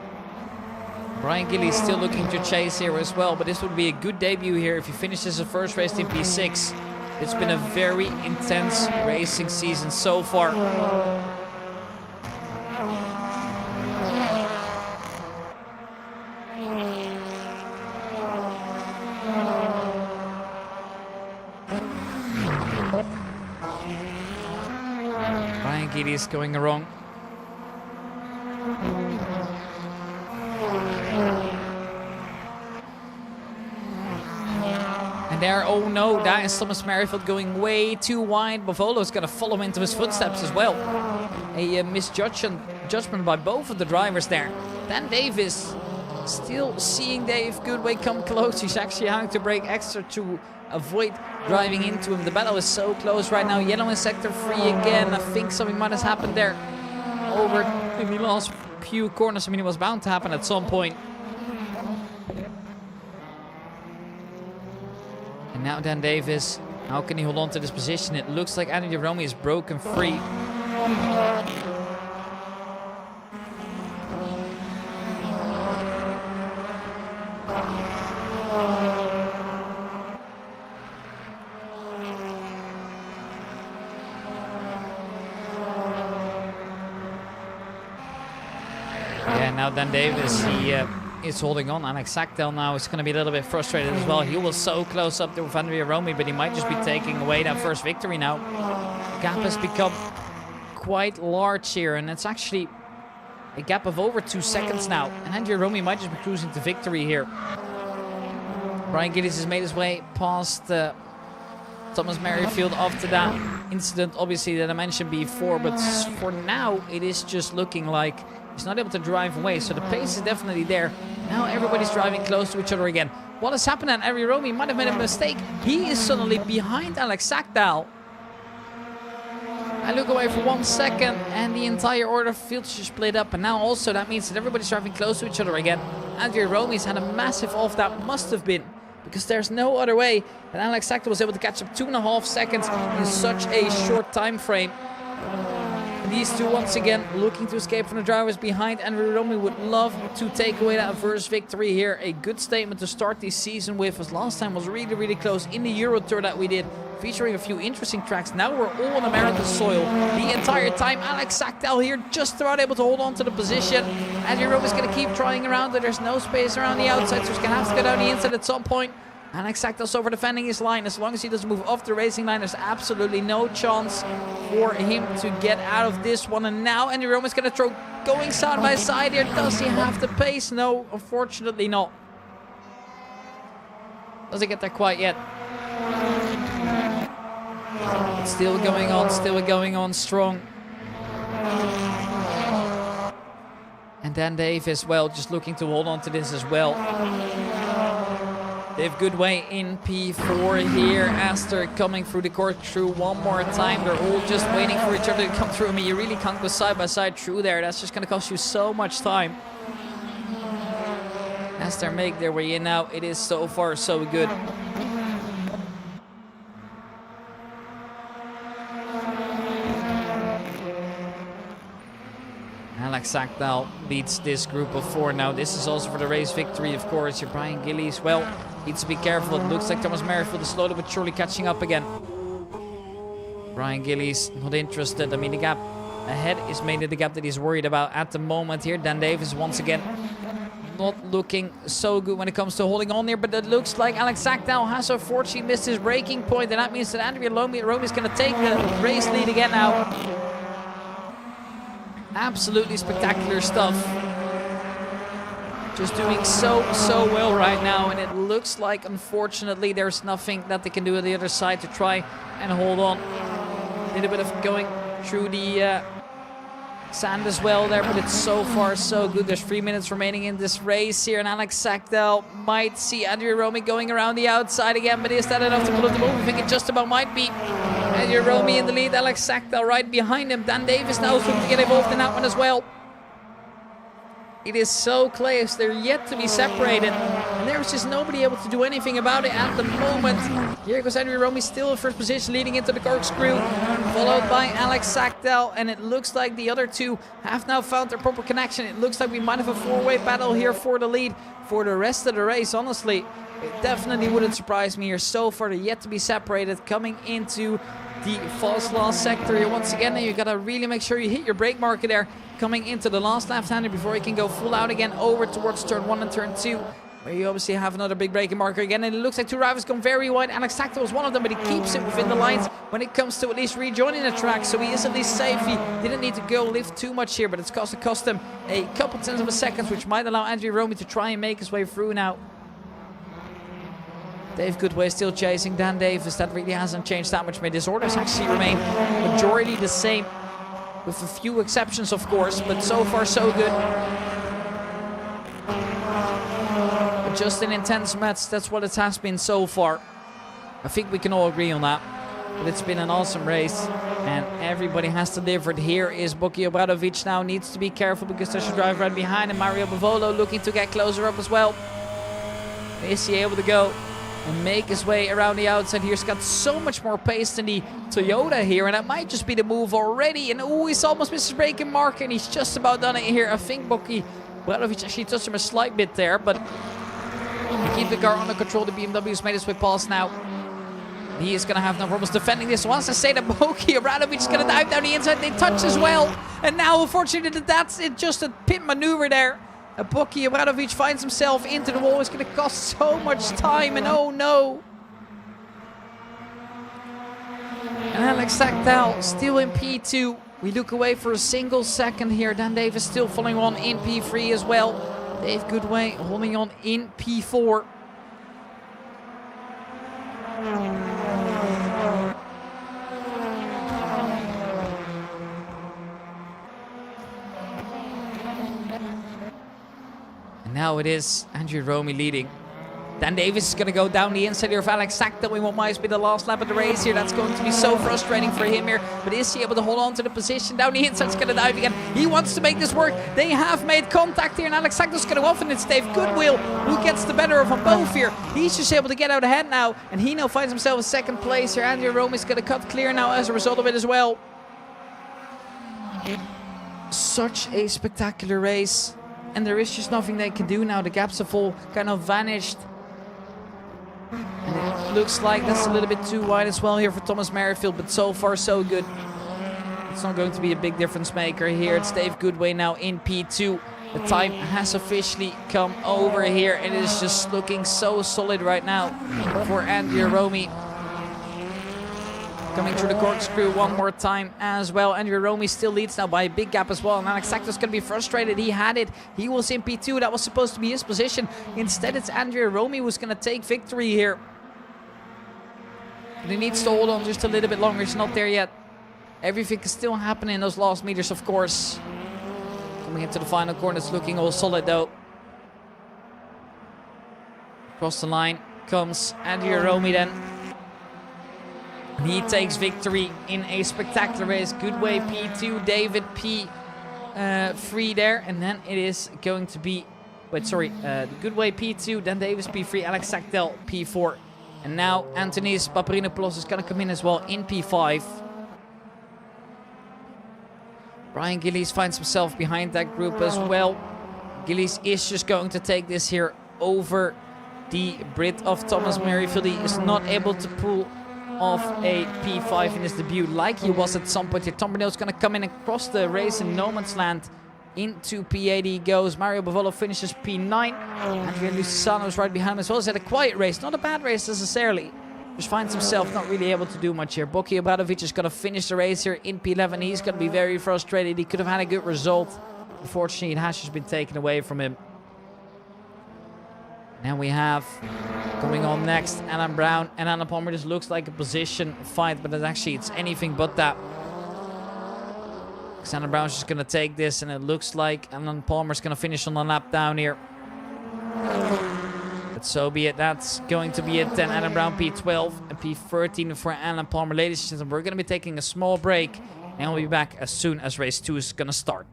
Speaker 3: Brian Gillies still looking to chase here as well, but this would be a good debut here if he finishes the first race in P6. It's been a very intense racing season so far. Brian Gillies going wrong. And there, oh no, that is Thomas Merrifield going way too wide. Bavolo's going to follow into his footsteps as well. A misjudgment by both of the drivers there. Dan Davis still seeing Dave Goodway come close. He's actually having to brake extra to avoid driving into him. The battle is so close right now. Yellow in sector 3 again. I think something might have happened there over in the last few corners. I mean, it was bound to happen at some point. And now Dan Davis, how can he hold on to this position? It looks like Andy Romy is broken free. Yeah, now Dan Davis, he is holding on. Alex Sackdell now is going to be a little bit frustrated as well. He was so close up there with Andrea Romy, but he might just be taking away that first victory now. The gap has become quite large here, and it's actually a gap of over 2 seconds now. And Andrea Romy might just be cruising to victory here. Brian Gillies has made his way past Thomas Merrifield after that incident, obviously, that I mentioned before. But for now, it is just looking like he's not able to drive away, so the pace is definitely there. Now everybody's driving close to each other again. What has happened? And Andrea Romy might have made a mistake. He is suddenly behind Alex Sackdell. I look away for 1 second, and the entire order field just split up. And now also that means that everybody's driving close to each other again. Andrea Romy's had a massive off, that must have been, because there's no other way that Alex Sackdell was able to catch up 2.5 seconds in such a short time frame. The These two once again looking to escape from the drivers behind. Andrew Romy would love to take away that first victory here. A good statement to start the season with, as last time was really, really close in the Euro Tour that we did, featuring a few interesting tracks. Now we're all on American soil the entire time. Alex Sackdal here just about able to hold on to the position. Andrew Romy is going to keep trying around, but there's no space around the outside, so he's going to have to go down the inside at some point. Alex Sackdal's over defending his line. As long as he doesn't move off the racing line, there's absolutely no chance for him to get out of this one. And now Andy Roman's going to throw going side by side here. Does he have the pace? No, unfortunately not. Doesn't get there quite yet. It's still going on strong. And Dan Davis, well, just looking to hold on to this as well. They have good way in P4 here. Astor coming through the court through one more time. They're all just waiting for each other to come through. I mean, you really can't go side by side through there. That's just going to cost you so much time. Astor make their way in now. It is so far so good. Alex Sackdal leads this group of 4 now. This is also for the race victory, of course. Your Brian Gillies, well, needs to be careful. It looks like Thomas Merrifield is slowly but surely catching up again. Brian Gillies not interested. I mean, the gap ahead is mainly the gap that he's worried about at the moment here. Dan Davis once again not looking so good when it comes to holding on here, but it looks like Alex Sackdal has unfortunately missed his braking point, and that means that Andrea Romy is going to take the race lead again now. Absolutely spectacular stuff. Just doing so well right now, and it looks like unfortunately there's nothing that they can do on the other side to try and hold on. A little bit of going through the sand as well there, but it's so far so good. There's 3 minutes remaining in this race here, and Alex Sackdal might see Andrea Romy going around the outside again, but is that enough to pull up the move? I think it just about might be. Andrea Romy in the lead, Alex Sackdal right behind him. Dan Davis now is looking to get involved in that one as well. It is so close, they're yet to be separated, and there's just nobody able to do anything about it at the moment. Here goes Andrea Romy still in first position, leading into the corkscrew, followed by Alex Sackdal, and it looks like the other two have now found their proper connection. It looks like we might have a 4-way battle here for the lead for the rest of the race. Honestly, it definitely wouldn't surprise me here. So far, they're yet to be separated, coming into the false last sector here once again. And you gotta really make sure you hit your brake marker there, coming into the last left-hander before you can go full out again over towards turn 1 and turn 2, where you obviously have another big braking marker again. And it looks like two rivals gone very wide. Alex Sackdal was one of them, but he keeps it within the lines when it comes to at least rejoining the track, so he is at least safe. He didn't need to go lift too much here, but it's cost him a couple tenths of a second, which might allow Andrea Romy to try and make his way through now. Dave Goodway still chasing Dan Davis. That really hasn't changed that much. His orders actually remain majority the same, with a few exceptions, of course, but so far so good. But just an intense match, that's what it has been so far. I think we can all agree on that. But it's been an awesome race, and everybody has delivered. Here is Boki Obradovic now, needs to be careful because there's a driver right behind him. Mario Bavolo looking to get closer up as well. Is he able to go and make his way around the outside here? He's got so much more pace than the Toyota here, and that might just be the move already. And oh, he's almost missed his braking mark, and he's just about done it here. I think Boki Obradovic actually touched him a slight bit there, but to keep the car under control, the BMW's made his way past now. He is going to have no problems defending this. Once I say that Boki Obradovic is going to dive down the inside, they touch as well. And now, unfortunately, that's it, just a pit maneuver there. Boki Obradovic finds himself into the wall. It's going to cost so much time, and oh no. And Alex Sackdal still in P2. We look away for a single second here. Dan Davis still following on in P3 as well. Dave Goodway holding on in P4. And now it is Andrea Romy leading. Dan Davis is going to go down the inside here of Alex Sackdal. We want might be the last lap of the race here. That's going to be so frustrating for him here. But is he able to hold on to the position? Down the inside, is going to dive again. He wants to make this work. They have made contact here, and Alex Sackdal's going to go off, and it's Dave Goodwill who gets the better of them both here. He's just able to get out ahead now, and he now finds himself in second place here. Andrea Romy is going to cut clear now as a result of it as well. Such a spectacular race. And there is just nothing they can do now. The gaps have all kind of vanished. And it looks like that's a little bit too wide as well here for Thomas Merrifield. But so far, so good. It's not going to be a big difference maker here. It's Dave Goodway now in P2. The time has officially come over here. And it is just looking so solid right now for Andrea Romy. Coming through the corkscrew one more time as well. Andrea Romy still leads now by a big gap as well. And Assetto's going to be frustrated. He had it. He was in P2. That was supposed to be his position. Instead, it's Andrea Romy who's going to take victory here. But he needs to hold on just a little bit longer. He's not there yet. Everything can still happen in those last meters, of course. Coming into the final corner, it's looking all solid though. Across the line comes Andrea Romy then. He takes victory in a spectacular race. Goodway P2, David P3 there. And then it is going to be... Goodway P2, then Davis P3, Alex Sachtel P4. And now Antonis Paparinopoulos is going to come in as well in P5. Brian Gillies finds himself behind that group as well. Gillies is just going to take this here over the Brit of Thomas Merrifield. He is not able to pull off a P5 in his debut like he was at some point here. Tom Burnell's going to come in and cross the race in no man's land. Into P8 he goes. Mario Bavolo finishes P9. Andrea Lucisano's right behind him as well. He's had a quiet race. Not a bad race necessarily. Just finds himself not really able to do much here. Boki Obradovic is going to finish the race here in P11. He's going to be very frustrated. He could have had a good result. Unfortunately, it has just been taken away from him. Now we have coming on next Alan Brown and Anna Palmer. This looks like a position fight, but it's anything but that. Anna Brown's just going to take this, and it looks like Alan Palmer's going to finish on the lap down here. But so be it. That's going to be it then. Alan Brown P12 and P13 for Alan Palmer. Ladies and gentlemen, we're going to be taking a small break, and we'll be back as soon as race 2 is going to start.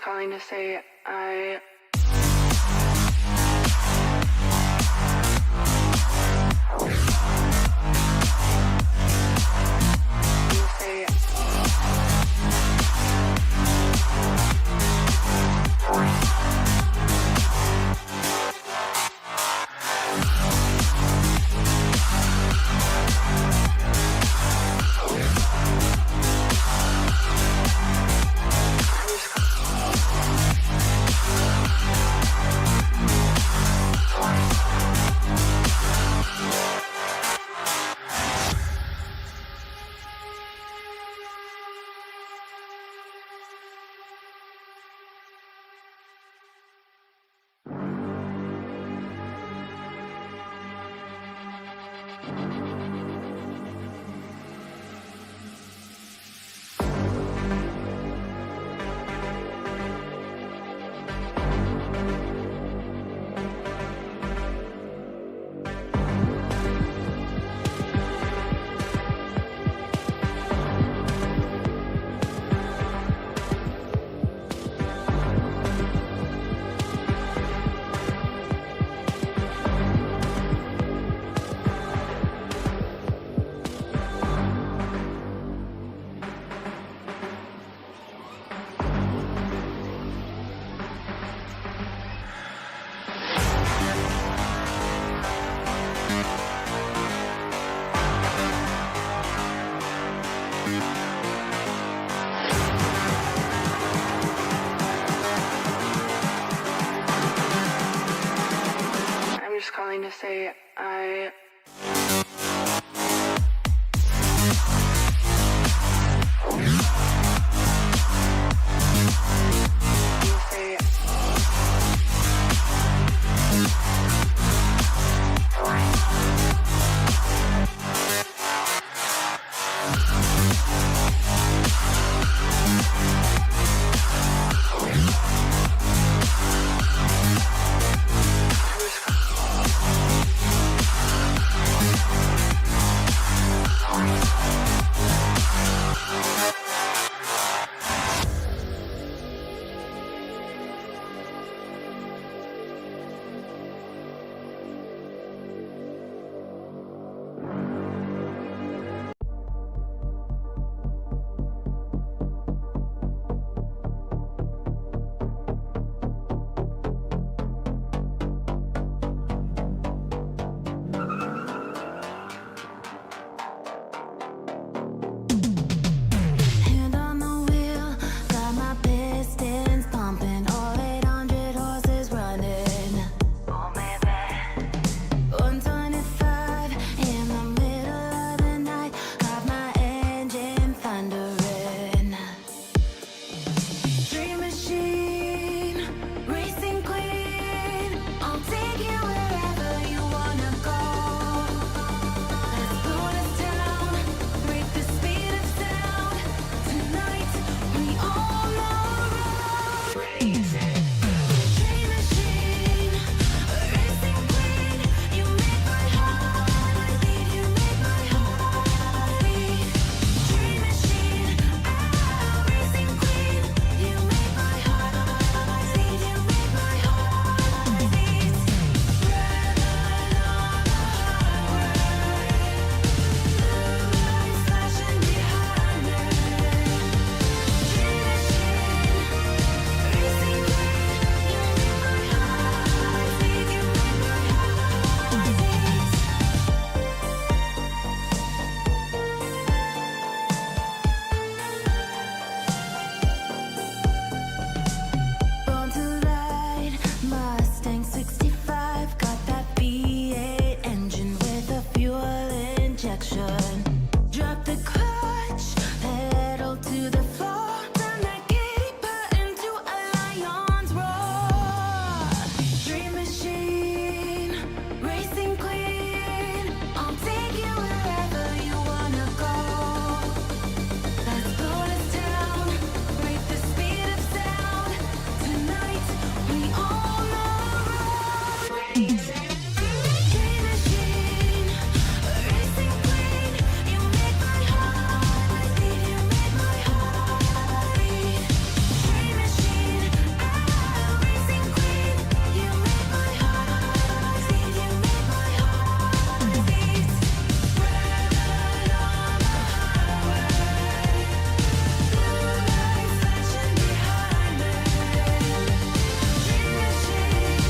Speaker 1: calling to say I say I say
Speaker 4: Hand on the wheel, got my pistons pumping, all 800 horses running. Oh baby, 125 in the middle of the night, got my engine thundering. Dream machine, racing queen, I'll take you wherever you wanna go. Let's slow this down, break the speed of sound. Tonight we all know crazy. Dream machine, racing queen, you make my heart beat. You make my heart beat. Dream machine, racing queen, you make my heart beat. You make my heart beat. Red light on the highway, blue lights flashing behind me. Dream machine, racing queen, you make my heart beat. You make my heart beat. Born to ride, Mustang 65, got that V8 engine with a fuel injection. Drop the clutch, pedal to the floor, turn that giddy button to a lion's roar. Dream machine, racing queen, I'll take you wherever you wanna go. Let's slow this down, break the speed of sound. Tonight we all know crazy. Dream machine, racing queen, you make my heart beat. You make my heart beat. Dream machine, racing queen, you make my heart beat. You make my heart beat. Red light on the highway, blue lights flashing behind me. Dream machine,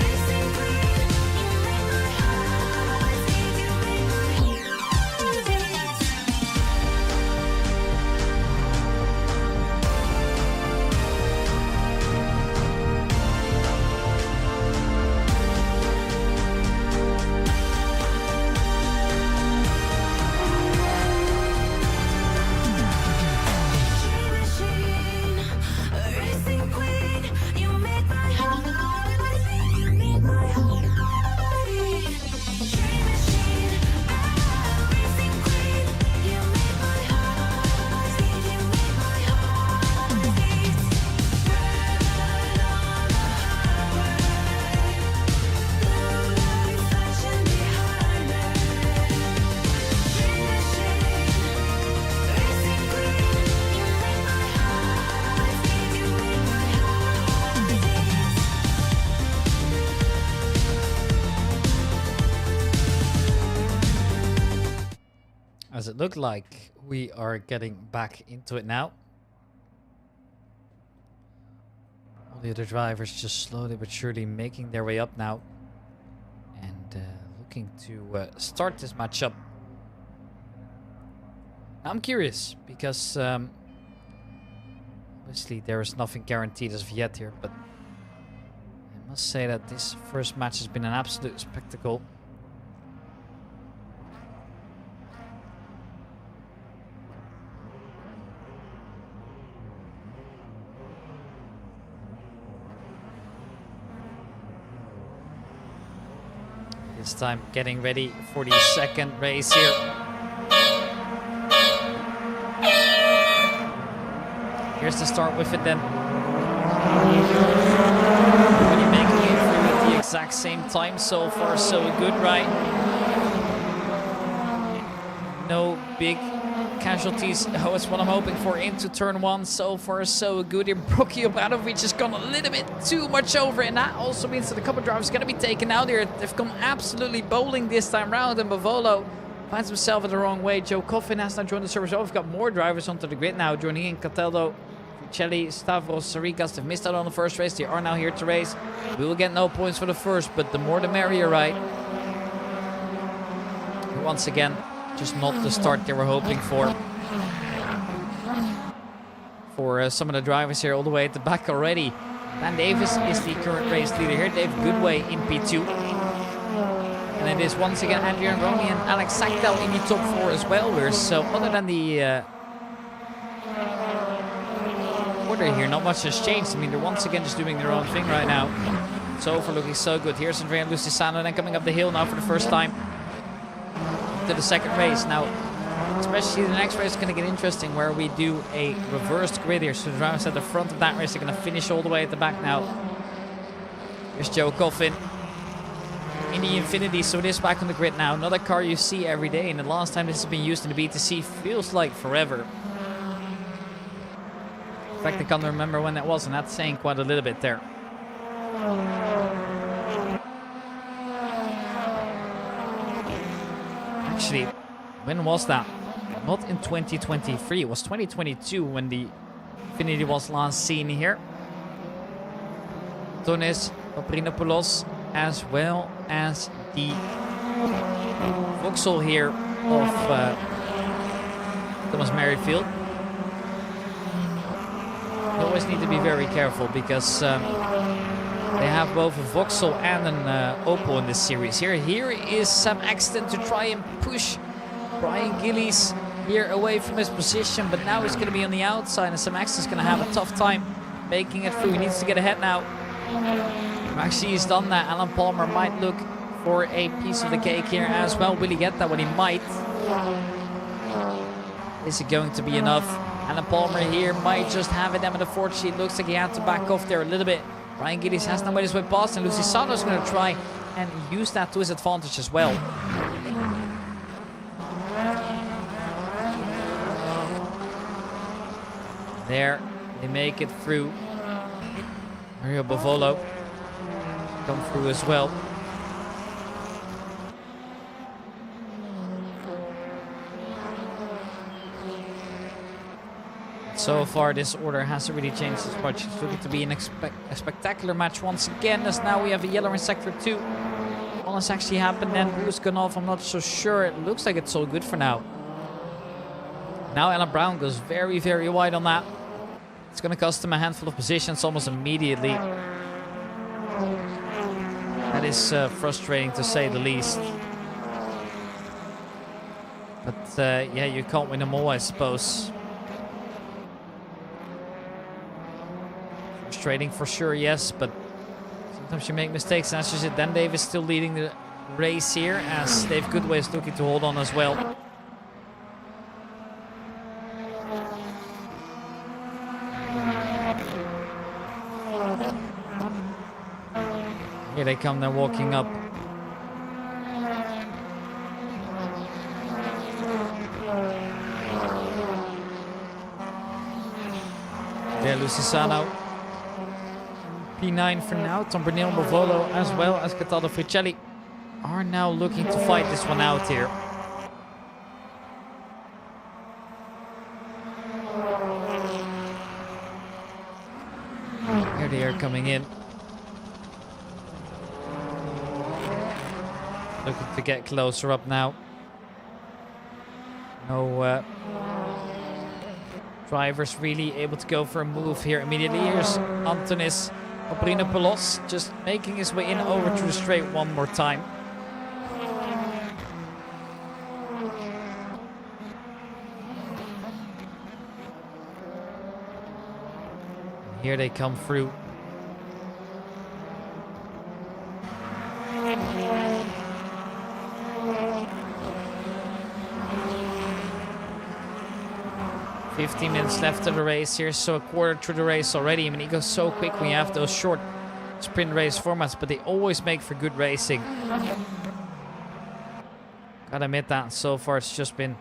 Speaker 4: racing queen, you make my heart beat. You make my heart beat. Dream machine, racing queen, you make my heart beat. You make my heart beat. Dream machine, racing queen, you make my heart beat. You make my heart beat. Red light on the highway, blue lights flashing behind me. Dream machine, racing queen, you make my heart beat. You make my heart beat.
Speaker 3: As it looked like we are getting back into it now. All the other drivers just slowly but surely making their way up now. And looking to start this matchup. I'm curious because obviously there is nothing guaranteed as of yet here, but it must say that this first match has been an absolute spectacle. This time getting ready for the second race here. Here's the start with it then. Everybody making it through at the exact same time. So far so good, right? No big casualties. Oh, it's what I'm hoping for into turn 1. So far so good here. Brookie Obradovic has gone a little bit too much over, and that also means that a couple drivers are going to be taken out here. They've come absolutely bowling this time round, and Bavolo finds himself in the wrong way. Joe Coffin has now joined the service. Oh, we've got more drivers onto the grid now. Joining in Cataldo, Celli, Stavros, Sarikas. They've missed out on the first race. They are now here to race. We will get no points for the first, but the more the merrier, right? Once again, just not the start they were hoping for. For some of the drivers here all the way at the back already. Dan Davis is the current race leader here. Dave Goodway in P2. And it is once again Andrea Romy and Alex Sackdell in the top 4 as well. So other than the order here, not much has changed. I mean, they're once again just doing their own thing right now. So far looking so good. Here's Andrea Lucisano then coming up the hill now for the first time. To the second race. Now, especially the next race is going to get interesting where we do a reversed grid here. So the drivers at the front of that race are going to finish all the way at the back now. Here's Joe Coffin in the Infinity. So it is back on the grid now. Another car you see every day. And the last time this has been used in the BTC feels like forever. In fact, I can't remember when that was, and that's saying quite a little bit there. Actually, when was that? Not in 2023. It was 2022 when the Infinity was last seen here. Tonis Paprinopoulos, as well as the Vauxhall here of Thomas Merrifield. You always need to be very careful because they have both a Vauxhall and an Opel in this series here. Here is Sam Axton to try and push Brian Gillies here away from his position, but now he's going to be on the outside, and Sam Axton's going to have a tough time making it through. He needs to get ahead now. Actually, he's done that. Alan Palmer might look for a piece of the cake here as well. Will he get that one? He might. Is it going to be enough? Alan Palmer here might just have it, but unfortunately it looks like he had to back off there a little bit. Brian Gillies has now made his way past, and Lucy Sando's going to try and use that to his advantage as well. There, they make it through. Mario Bavolo come through as well. So far, this order hasn't really changed as much. It's looking to be a spectacular match once again, as now we have a yellow in Sector 2. All has actually happened, and who's gone off, I'm not so sure. It looks like it's all good for now. Now Alan Brown goes very, very wide on that. It's going to cost him a handful of positions almost immediately. That is frustrating to say the least. But yeah, you can't win them all, I suppose. Frustrating for sure, yes, but sometimes you make mistakes. And as you said, Dan Davis still leading the race here, as Dave Goodway is looking to hold on as well. Here they come, they're walking up. There, Lucisano. P9 for now. Tom Bernil, Bavolo, as well as Cataldo Fricelli are now looking to fight this one out here. Here they are coming in. Looking to get closer up now. No drivers really able to go for a move here immediately. Here's Antonis Papadopoulos just making his way in over to the straight one more time. Here they come through. "15 minutes left of the race here, so a quarter through the race already. I mean, it goes so quick when you have those short sprint race formats, but they always make for good racing. Gotta admit that so far it's just been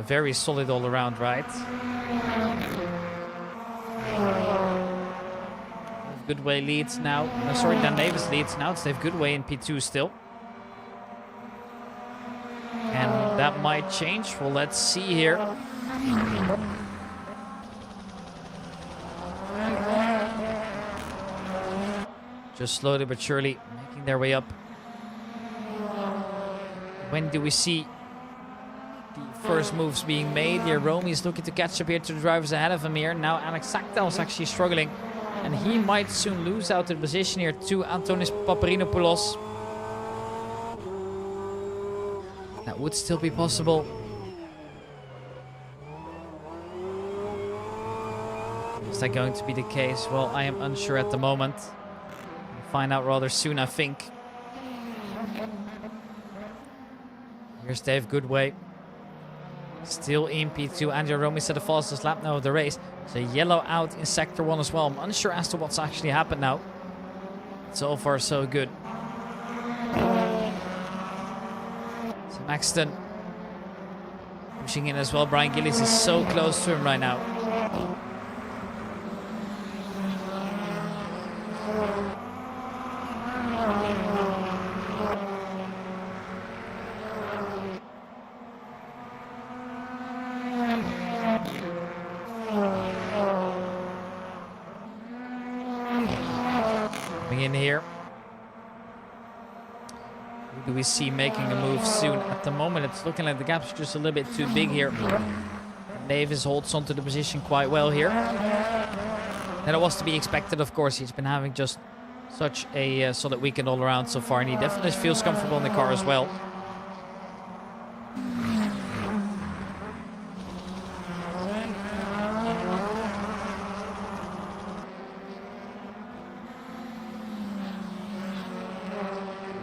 Speaker 3: very solid all around, right? Goodway leads now. No, sorry, Dan Davis leads now. It's Dave Goodway in P2 still. And that might change. Well, let's see here. Just slowly but surely making their way up. When do we see the first moves being made? Here, Romy is looking to catch up here to the drivers ahead of him here. Now Alex Saktel is actually struggling. And he might soon lose out the position here to Antonis Papadopoulos. That would still be possible. Is that going to be the case? Well, I am unsure at the moment. We'll find out rather soon, I think. Here's Dave Goodway. Still in P2. Andrew Romy set the fastest lap now of the race. So yellow out in sector 1 as well. I'm unsure as to what's actually happened now. So far, so good. So Maxton pushing in as well. Brian Gillies is so close to him right now. In here. Who do we see making a move soon? At the moment, it's looking like the gap's just a little bit too big here. Davis holds onto the position quite well here. And it was to be expected, of course. He's been having just such a solid weekend all around so far, and he definitely feels comfortable in the car as well.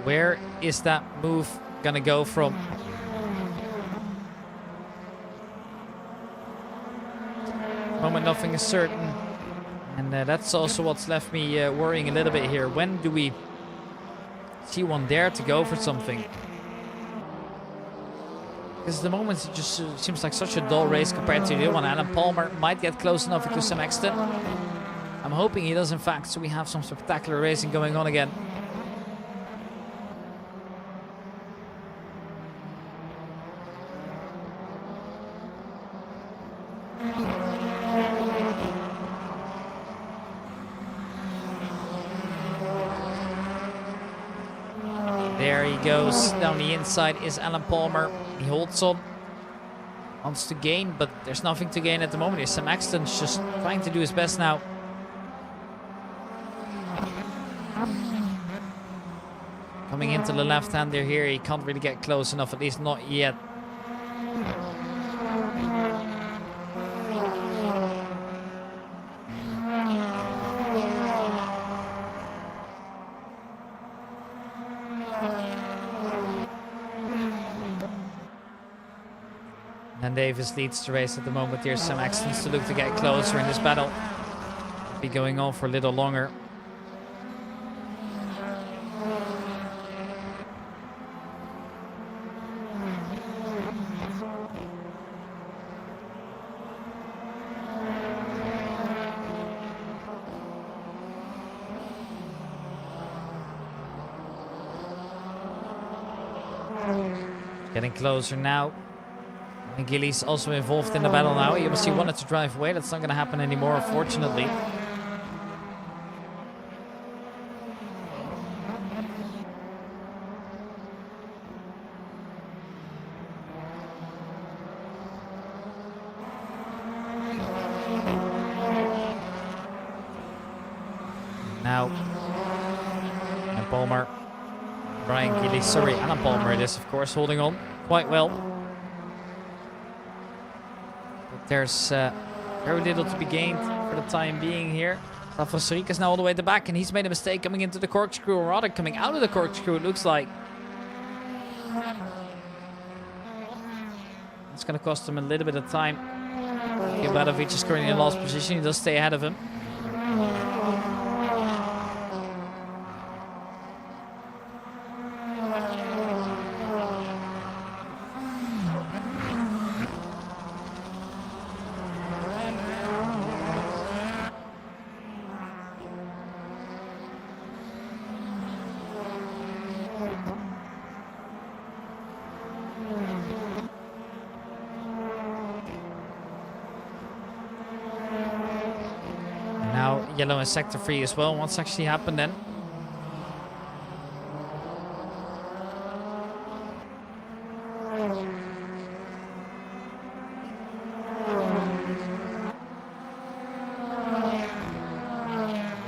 Speaker 3: Where is that move gonna go from? At the moment, nothing is certain. And that's also what's left me worrying a little bit here. When do we see one dare to go for something? Because at the moment, it just seems like such a dull race compared to the other one. Alan Palmer might get close enough to some extent. I'm hoping he does, in fact, so we have some spectacular racing going on again. There he goes. Down the inside is Alan Palmer. He holds on. Wants to gain, but there's nothing to gain at the moment. Here's Sam Axton's just trying to do his best now. Coming into the left-hander here. He can't really get close enough, at least not yet. And Davis leads the race at the moment. Here's Sam Axton's to look to get closer in this battle. Be going on for a little longer. Getting closer now. And Gillies also involved in the battle now. He obviously wanted to drive away. That's not going to happen anymore, unfortunately. Palmer. Brian Gillies, sorry, Alan Palmer it is, of course, holding on quite well. But there's very little to be gained for the time being here. Seca is now all the way at the back, and he's made a mistake coming into the corkscrew, or rather coming out of the corkscrew, it looks like. It's going to cost him a little bit of time. Jovanovic is currently in last position. He does stay ahead of him. Now yellow in sector 3 as well. What's actually happened then?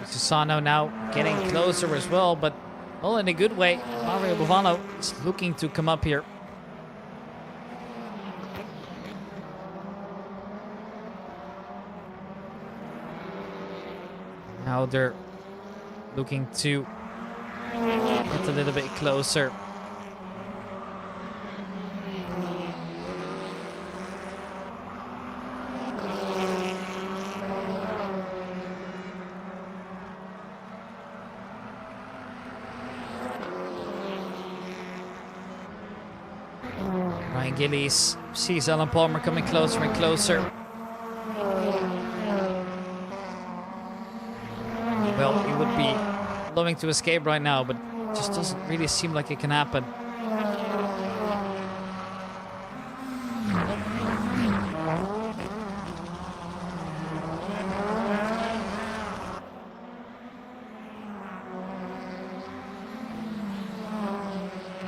Speaker 3: Susano now getting closer as well, but all in a good way. Mario Bovano is looking to come up here. Now they're looking to get a little bit closer. Ryan Gillies sees Alan Palmer coming closer and closer. Well, he would be loving to escape right now, but it just doesn't really seem like it can happen.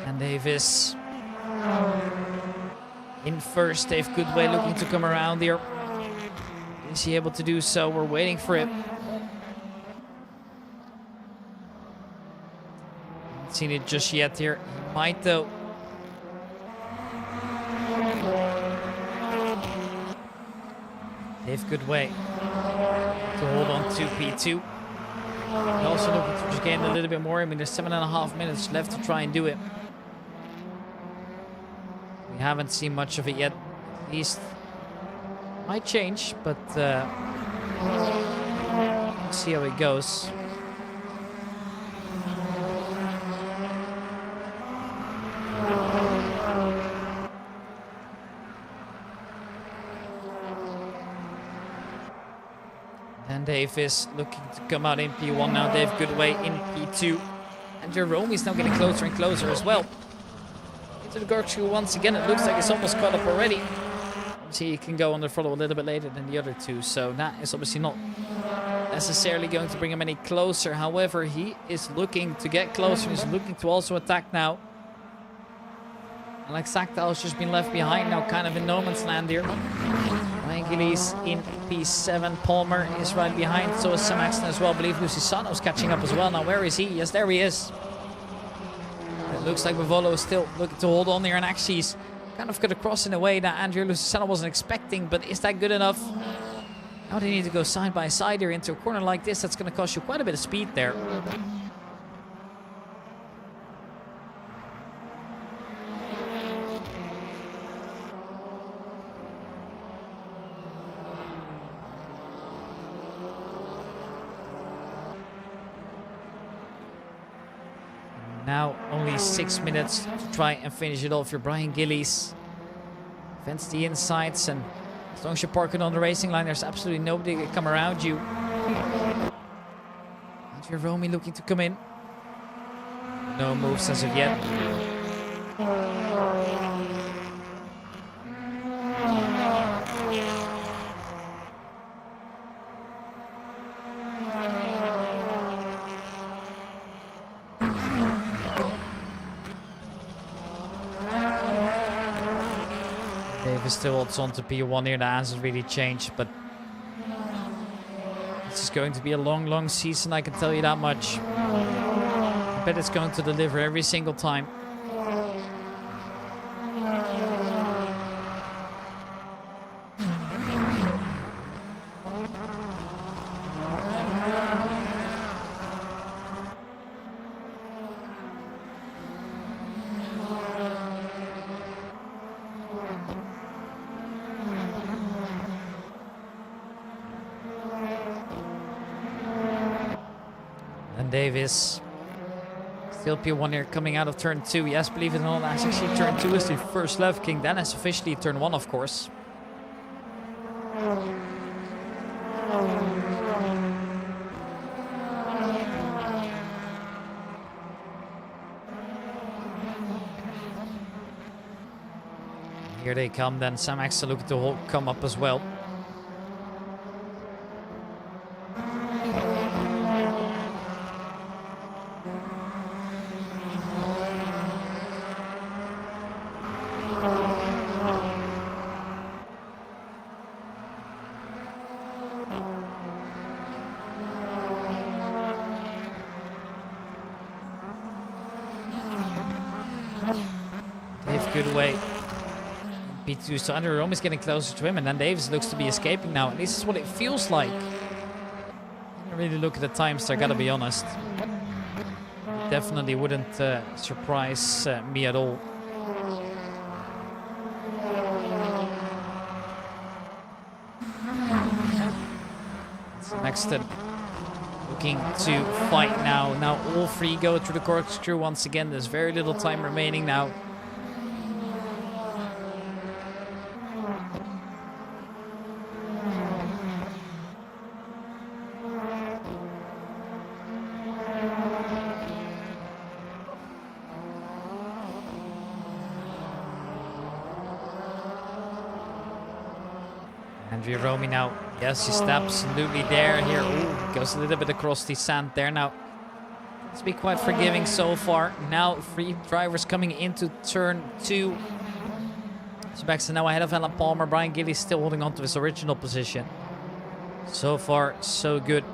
Speaker 3: And Davis in first. Dave Goodway looking to come around here. Is he able to do so? We're waiting for it. Seen it just yet here. He might though. Dave Goodway to hold on to P2. And also looking to just gain a little bit more. I mean, there's 7.5 minutes left to try and do it. We haven't seen much of it yet. At least might change, but we'll see how it goes. And Davis looking to come out in P1 now. Dave Goodway in P2. And Jerome is now getting closer and closer as well. Into the corkscrew once again. It looks like it's almost caught up already. See, he can go on the throttle a little bit later than the other two. So that is obviously not necessarily going to bring him any closer. However, he is looking to get closer. He's looking to also attack now. Alex Saktal has just been left behind now, kind of in no man's land here. Ryan Gillies in P7. Palmer is right behind. So is Sam Axton as well. I believe Lucisano's catching up as well. Now, where is he? Yes, there he is. It looks like Bavolo is still looking to hold on here. And actually, he's kind of got across in a way that Andrea Lucisano wasn't expecting. But is that good enough? Now they need to go side by side here into a corner like this. That's going to cost you quite a bit of speed there. Now only 6 minutes to try and finish it off. Your Brian Gillies fence the insides, and as long as you park it on the racing line, there's absolutely nobody that can come around you. And your Romy looking to come in. No moves as of yet. Davis still holds on to P1 here. That hasn't really changed, but this is going to be a long, long season, I can tell you that much. I bet it's going to deliver every single time. And Davis. Still P1 here coming out of turn 2. Yes, believe it or not, that's actually turn 2 is the first left king. Then it's officially turn 1, of course. Here they come then. Sam Axel looking to come up as well. Dave, good way. P2, so Andrew Rome is getting closer to him, and then Davis looks to be escaping now. And this is what it feels like. I really look at the times, I gotta be honest. Definitely wouldn't surprise me at all. Next looking to fight now. Now all three go through the corkscrew once again. There's very little time remaining now. Andrea Romy now. Yes, he's absolutely there here. Ooh, goes a little bit across the sand there now. Let's be quite forgiving so far. Now 3 drivers coming into turn 2. Sebastian now ahead of Alan Palmer. Brian Gilly still holding on to his original position. So far, so good.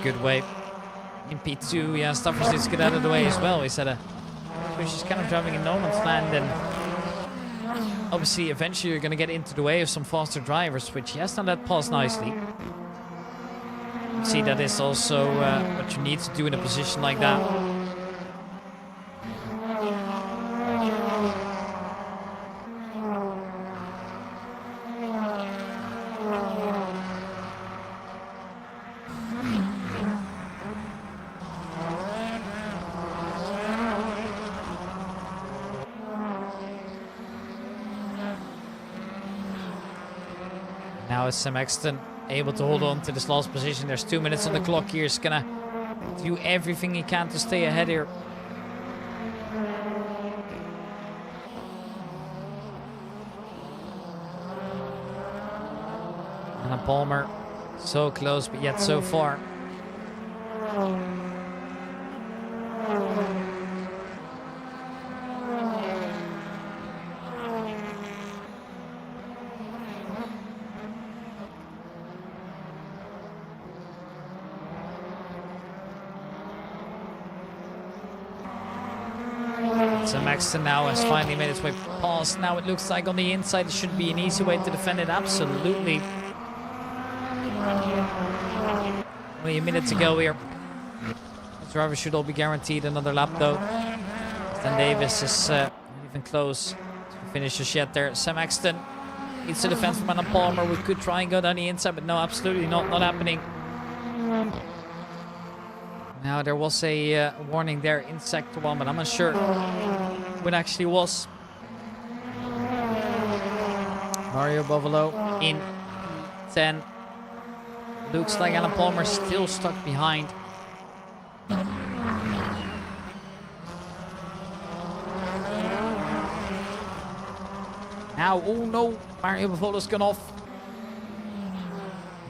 Speaker 3: Good way. In P2, yeah, Stafford needs to get out of the way as well. He said she's kind of driving in no man's land, and obviously eventually you're going to get into the way of some faster drivers, which he has done that past nicely. See, that is also what you need to do in a position like that. Now is Sam Exton able to hold on to this last position. There's 2 minutes on the clock here. He's gonna do everything he can to stay ahead here. And Palmer, so close, but yet so far. So Maxton now has finally made its way past. Now it looks like on the inside it should be an easy way to defend it. Absolutely. Only a minute to go here. The drivers should all be guaranteed another lap though. Stan Davis is not even close to finish just yet there. Sam Axton needs to defend from Adam Palmer. We could try and go down the inside, but no, absolutely not happening. Now there was a warning there in sector 1, but I'm not sure what actually was. Mario Bovolo in 10. Looks like Alan Palmer still stuck behind. Now, oh no, Mario Bovolo's gone off.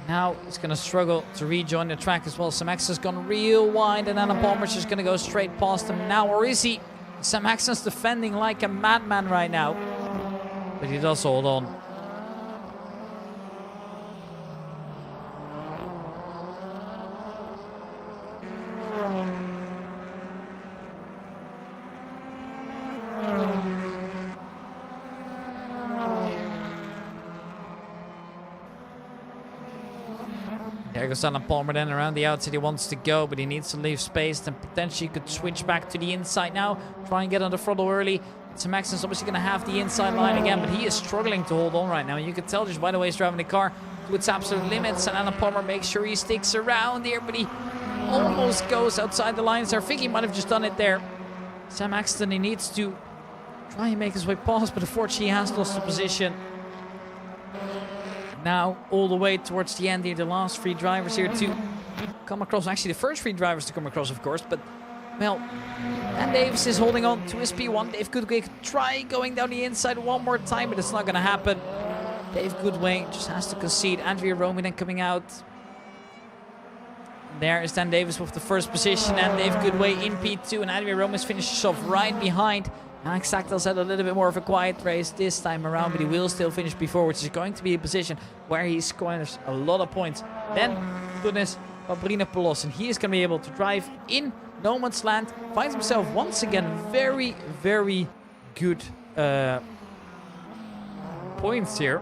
Speaker 3: Now he's going to struggle to rejoin the track as well. Sam Axton's gone real wide, and Alan Palmer's just going to go straight past him now. Or is he? Sam Axton's defending like a madman right now. But he does hold on. There goes Alan Palmer then around the outside. He wants to go, but he needs to leave space. Then potentially could switch back to the inside now. Try and get on the throttle early. So Max is obviously going to have the inside line again, but he is struggling to hold on right now. You can tell just by the way he's driving the car to its absolute limits. And Alan Palmer makes sure he sticks around here, but he almost goes outside the lines. I think he might have just done it there. Sam Axton, he needs to try and make his way past, but unfortunately he has lost the position. Now all the way towards the end here, the last three drivers here to come across. Actually, the first three drivers to come across, of course, but well, Dan Davis is holding on to his P1. Dave Goodway could try going down the inside one more time, but it's not going to happen. Dave Goodway just has to concede. Andrea Romy then coming out. There is Dan Davis with the first position, and Dave Goodway in P2, and Andrea Romy finishes off right behind. Alex Sachtel's had a little bit more of a quiet race this time around, but he will still finish P4, which is going to be a position where he scores a lot of points. Then, goodness, Fabrinopoulos, and he is going to be able to drive in no man's land. Finds himself once again very, very good points here.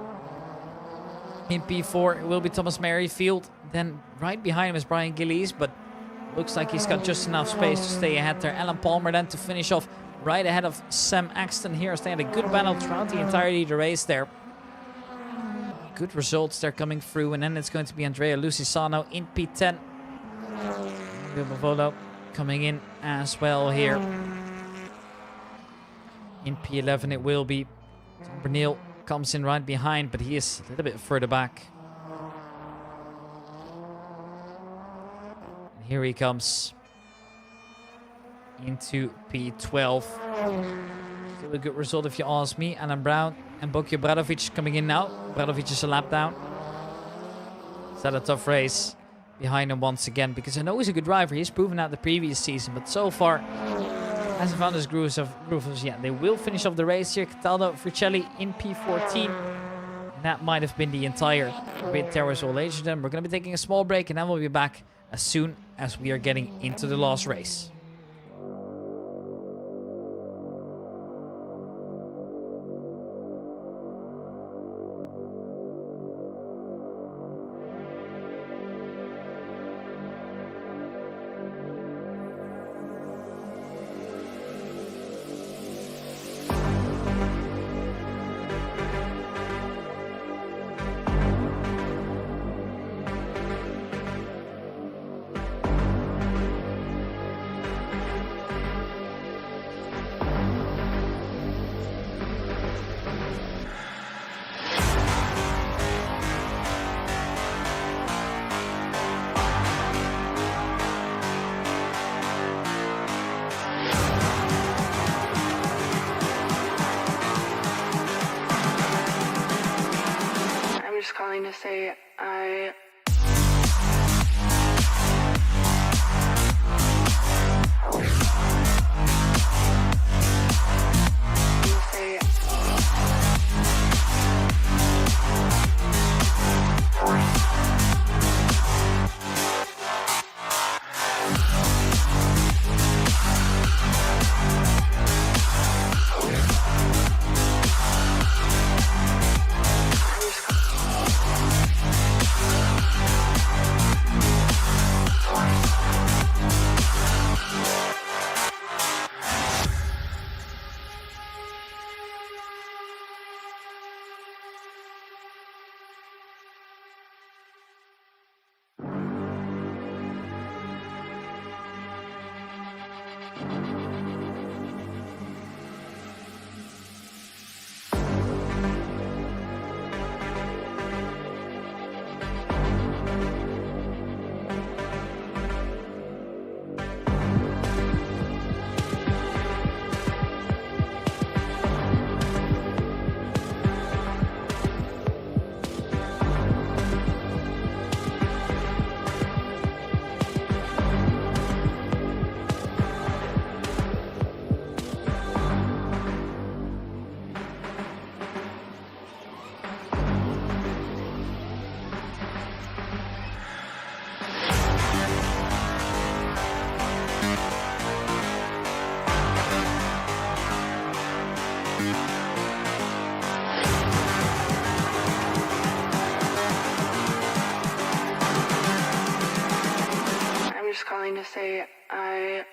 Speaker 3: In P4, it will be Thomas Merrifield. Then right behind him is Brian Gillies, but looks like he's got just enough space to stay ahead there. Alan Palmer then to finish off right ahead of Sam Axton here. They had a good battle throughout the entirety of the race there. Good results there coming through. And then it's going to be Andrea Lucisano in P10. Bavolo coming in as well here. In P11 it will be. Tom Bernil comes in right behind, but he is a little bit further back. And here he comes into P12. Still a good result if you ask me. Alan Brown and Bokio Bradovic coming in now. Bradovic is a lap down. Is that a tough race behind him once again? Because I know he's a good driver. He's proven out the previous season, but so far hasn't found his grooves yet. They will finish off the race here. Cataldo Fricelli in P14. That might have been the entire bit there as well. Ladies and gentlemen, we're going to be taking a small break, and then we'll be back as soon as we are getting into the last race.
Speaker 1: I'm just calling to say I just calling to say I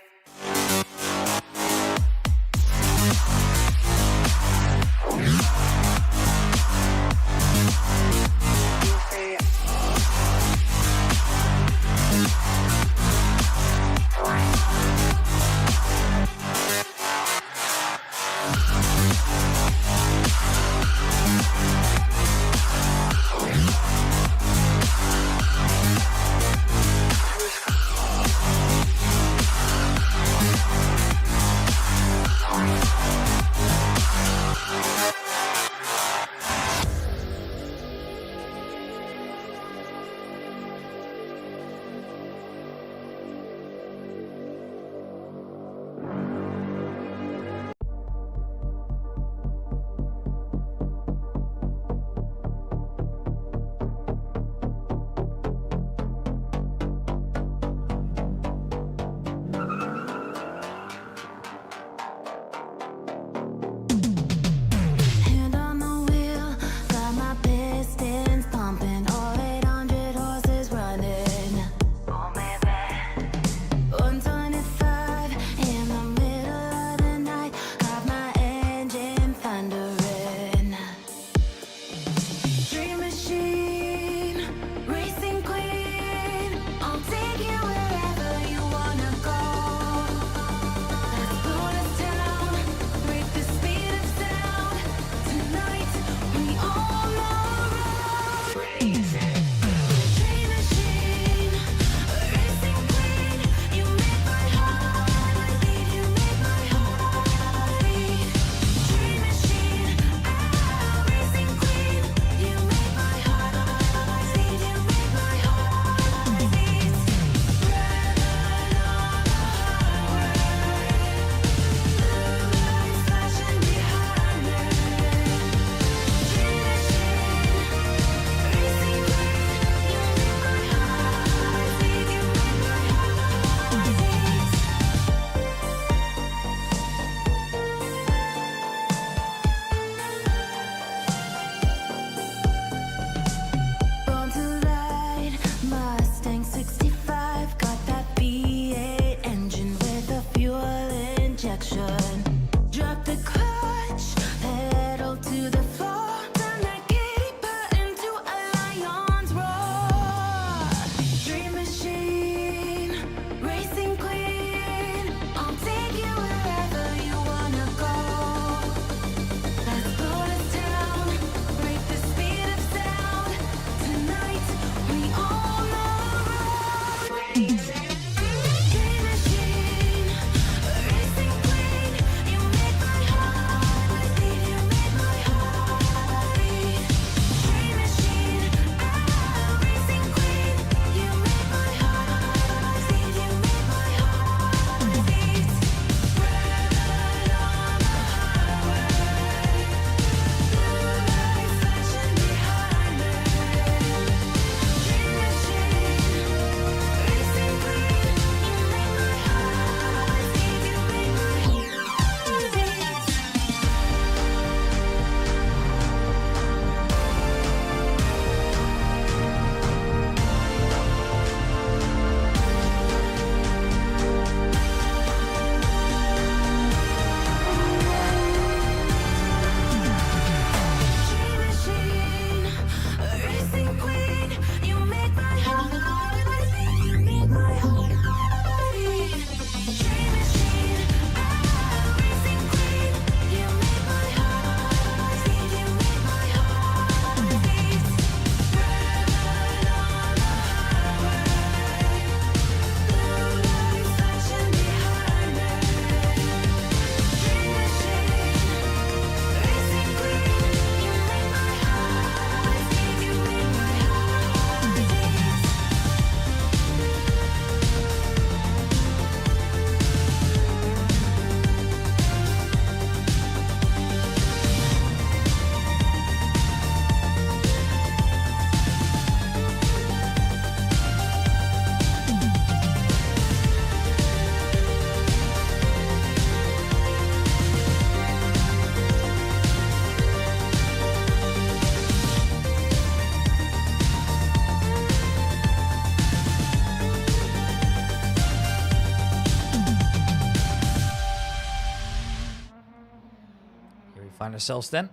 Speaker 3: find ourselves then.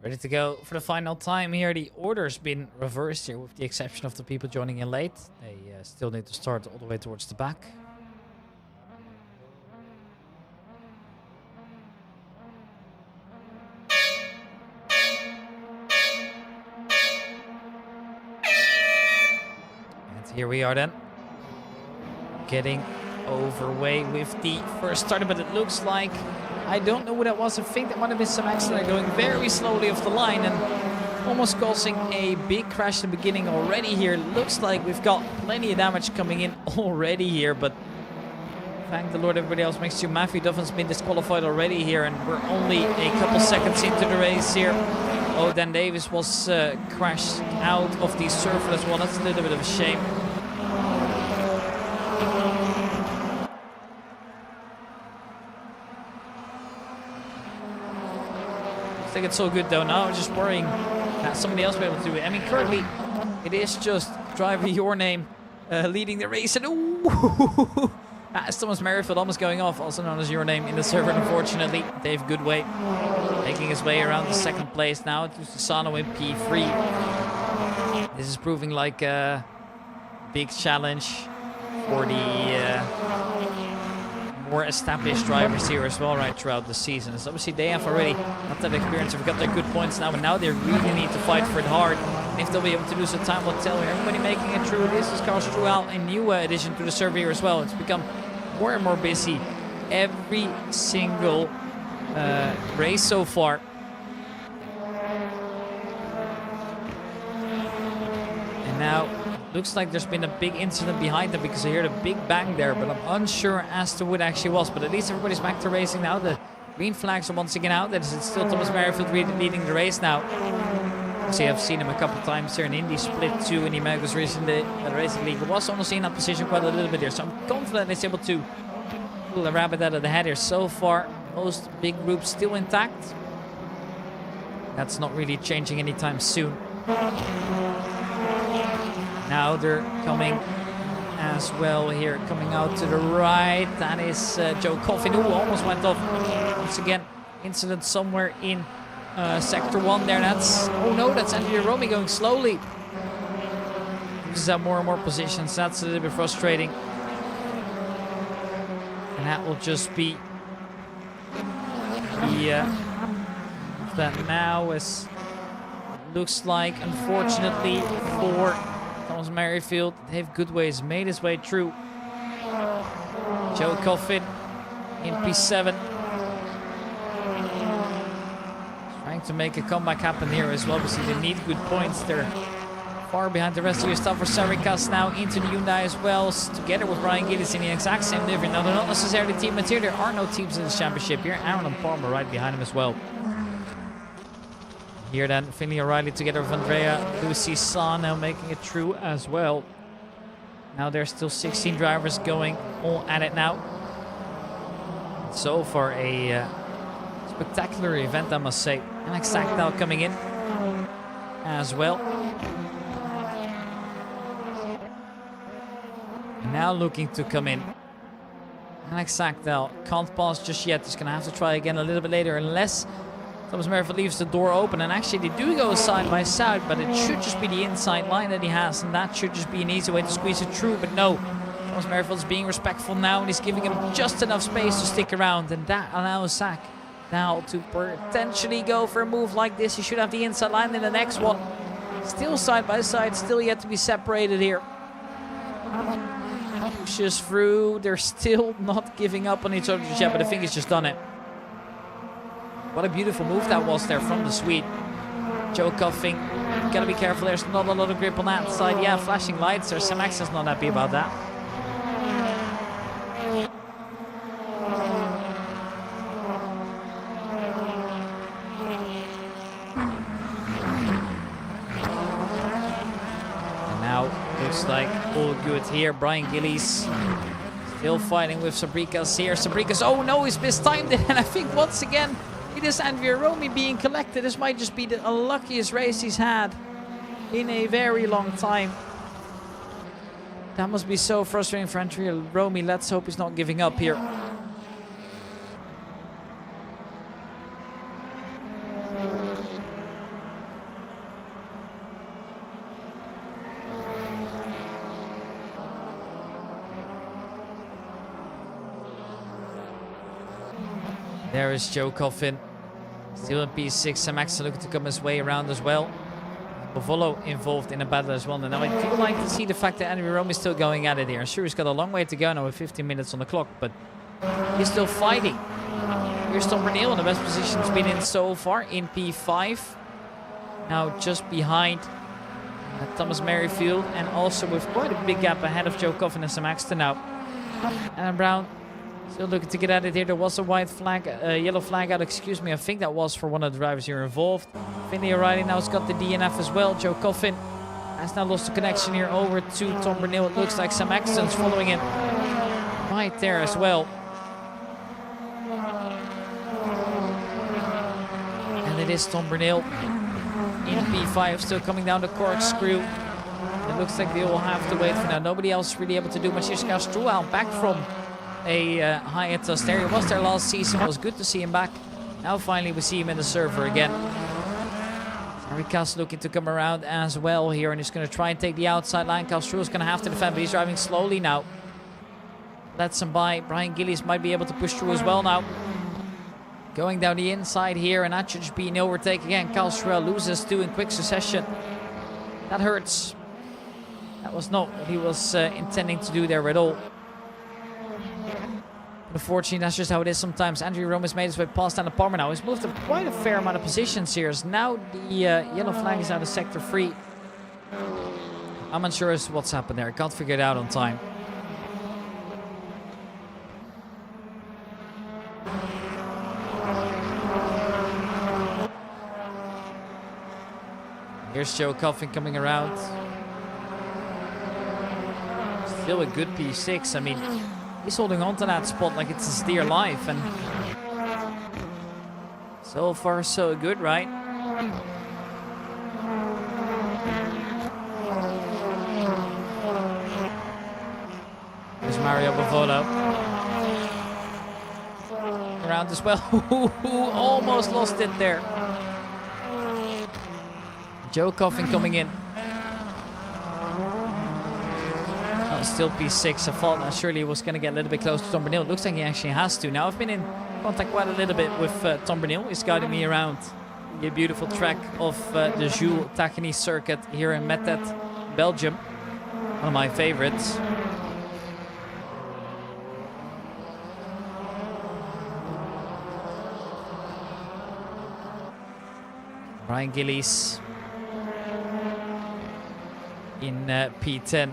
Speaker 3: Ready to go for the final time here. The order's been reversed here with the exception of the people joining in late. They still need to start all the way towards the back. And here we are then. Getting overway with the first starter, but it looks like, I don't know what that was. I think that might have been some accident going very slowly off the line and almost causing a big crash in the beginning already here. Looks like we've got plenty of damage coming in already here, but thank the Lord everybody else makes you. Matthew Duffin's been disqualified already here, and we're only a couple seconds into the race here. Oh, Dan Davis was crashed out of the circle as well. That's a little bit of a shame. I think it's all good though. Now I'm just worrying that somebody else will be able to do it. I mean, currently it is just driver your name leading the race, and ooh, that's Thomas Merrifield almost going off, also known as your name in the server. Unfortunately, Dave Goodway making his way around the second place now to Susano in P3. This is proving like a big challenge for the more established drivers here as well right throughout the season. So obviously they have already got that experience, they've got their good points now, and now they really need to fight for it hard. And if they'll be able to do so, time will tell. Everybody making it through. This is Carlos Trual, a new addition to the server here as well. It's become more and more busy every single race so far. And now looks like there's been a big incident behind them because I heard a big bang there, but I'm unsure as to what it actually was. But at least everybody's back to racing now. The green flags are once again out. That is, it's still Thomas Merrifield leading the race now. See, I've seen him a couple of times here in Indy Split 2 in the America's Racing League. He was almost in that position quite a little bit here, so I'm confident he's able to pull a rabbit out of the hat here. So far, most big groups still intact. That's not really changing anytime soon. Now they're coming as well here, coming out to the right. That is Joe Coffin, who almost went off. Once again, incident somewhere in Sector 1 there. That's, oh no, that's Andrea Romy going slowly. Loses out more and more positions. That's a little bit frustrating. And that will just be the that now is looks like, unfortunately for Thomas Merrifield, Dave Goodway has made his way through. Joe Coffin in P7. Trying to make a comeback happen here as well. Obviously they need good points. They're far behind the rest of your stuff. For Saricas now into the Hyundai as well, together with Brian Gillis in the exact same livery. Now they're not necessarily team material. There are no teams in this championship here. Aaron and Palmer right behind him as well. Here then, Finley O'Reilly together with Andrea, Lucy Sa now making it through as well. Now there's still 16 drivers going all at it now. So far a spectacular event, I must say. Alex Sackdal coming in as well. And now looking to come in. Alex Sackdal can't pass just yet. He's going to have to try again a little bit later, unless Thomas Merrifield leaves the door open. And actually they do go side by side, but it should just be the inside line that he has, and that should just be an easy way to squeeze it through. But no, Thomas Merrifield's being respectful now, and he's giving him just enough space to stick around, and that allows Sack now to potentially go for a move like this. He should have the inside line in the next one. Still side by side, still yet to be separated here. Pushes through. They're still not giving up on each other yet, but I think he's just done it. What a beautiful move that was there from the Swede. Joe Cuffing, gotta be careful, there's not a lot of grip on that side. Yeah, flashing lights, there's some access, not happy about that. And now, looks like all good here. Brian Gillies still fighting with Sabrikas here. Sabrikas, oh no, he's mistimed it, and I think once again, it is Andrea Romy being collected. This might just be the unluckiest race he's had in a very long time. That must be so frustrating for Andrea Romy. Let's hope he's not giving up here. There is Joe Coffin. Still in P6. Max looking to come his way around as well. Bovolo involved in a battle as well. And now I do like to see the fact that Andrew Rome is still going at it here. Sure, he's got a long way to go now with 15 minutes on the clock, but he's still fighting. Here's Tom Bernil in the best position he's been in so far in P5. Now just behind Thomas Merrifield, and also with quite a big gap ahead of Joe Coffin and Sam Axton now. And Brown still looking to get at it here. There was a white flag, yellow flag out, excuse me. I think that was for one of the drivers here involved. Finley O'Reilly now has got the DNF as well. Joe Coffin has now lost the connection here over to Tom Bernil. It looks like Sam Axton's following him right there as well. And it is Tom Bernil in P5, still coming down the corkscrew. It looks like they will have to wait for now. Nobody else really able to do much. Here's Strual back from a hiatus there. He was there last season. It was good to see him back. Now finally we see him in the server again. Rikas looking to come around as well here, and he's going to try and take the outside line. Strual's going to have to defend, but he's driving slowly now. Lets him by. Brian Gillies might be able to push through as well now. Going down the inside here, and that should be an overtake again. Carl Strual loses two in quick succession. That hurts. That was not what he was intending to do there at all. But unfortunately, that's just how it is sometimes. Andrew Rome has made his way past Anna Palmer now. He's moved up quite a fair amount of positions here. So now the yellow flag is out of sector 3. I'm unsure as to what's happened there. I can't figure it out on time. Here's Joe Coffin coming around. Still a good P6. I mean, he's holding on to that spot like it's his dear life. And so far, so good, right? There's Mario Bovolo. Around as well. Almost lost it there. Joe Coffin coming in. Oh, still P6. I thought that surely he was going to get a little bit close to Tom Bernil. Looks like he actually has to. Now I've been in contact quite a little bit with Tom Bernil. He's guiding me around the beautiful track of the Jules Tacheny circuit here in Metet, Belgium. One of my favorites. Brian Gillies in P10.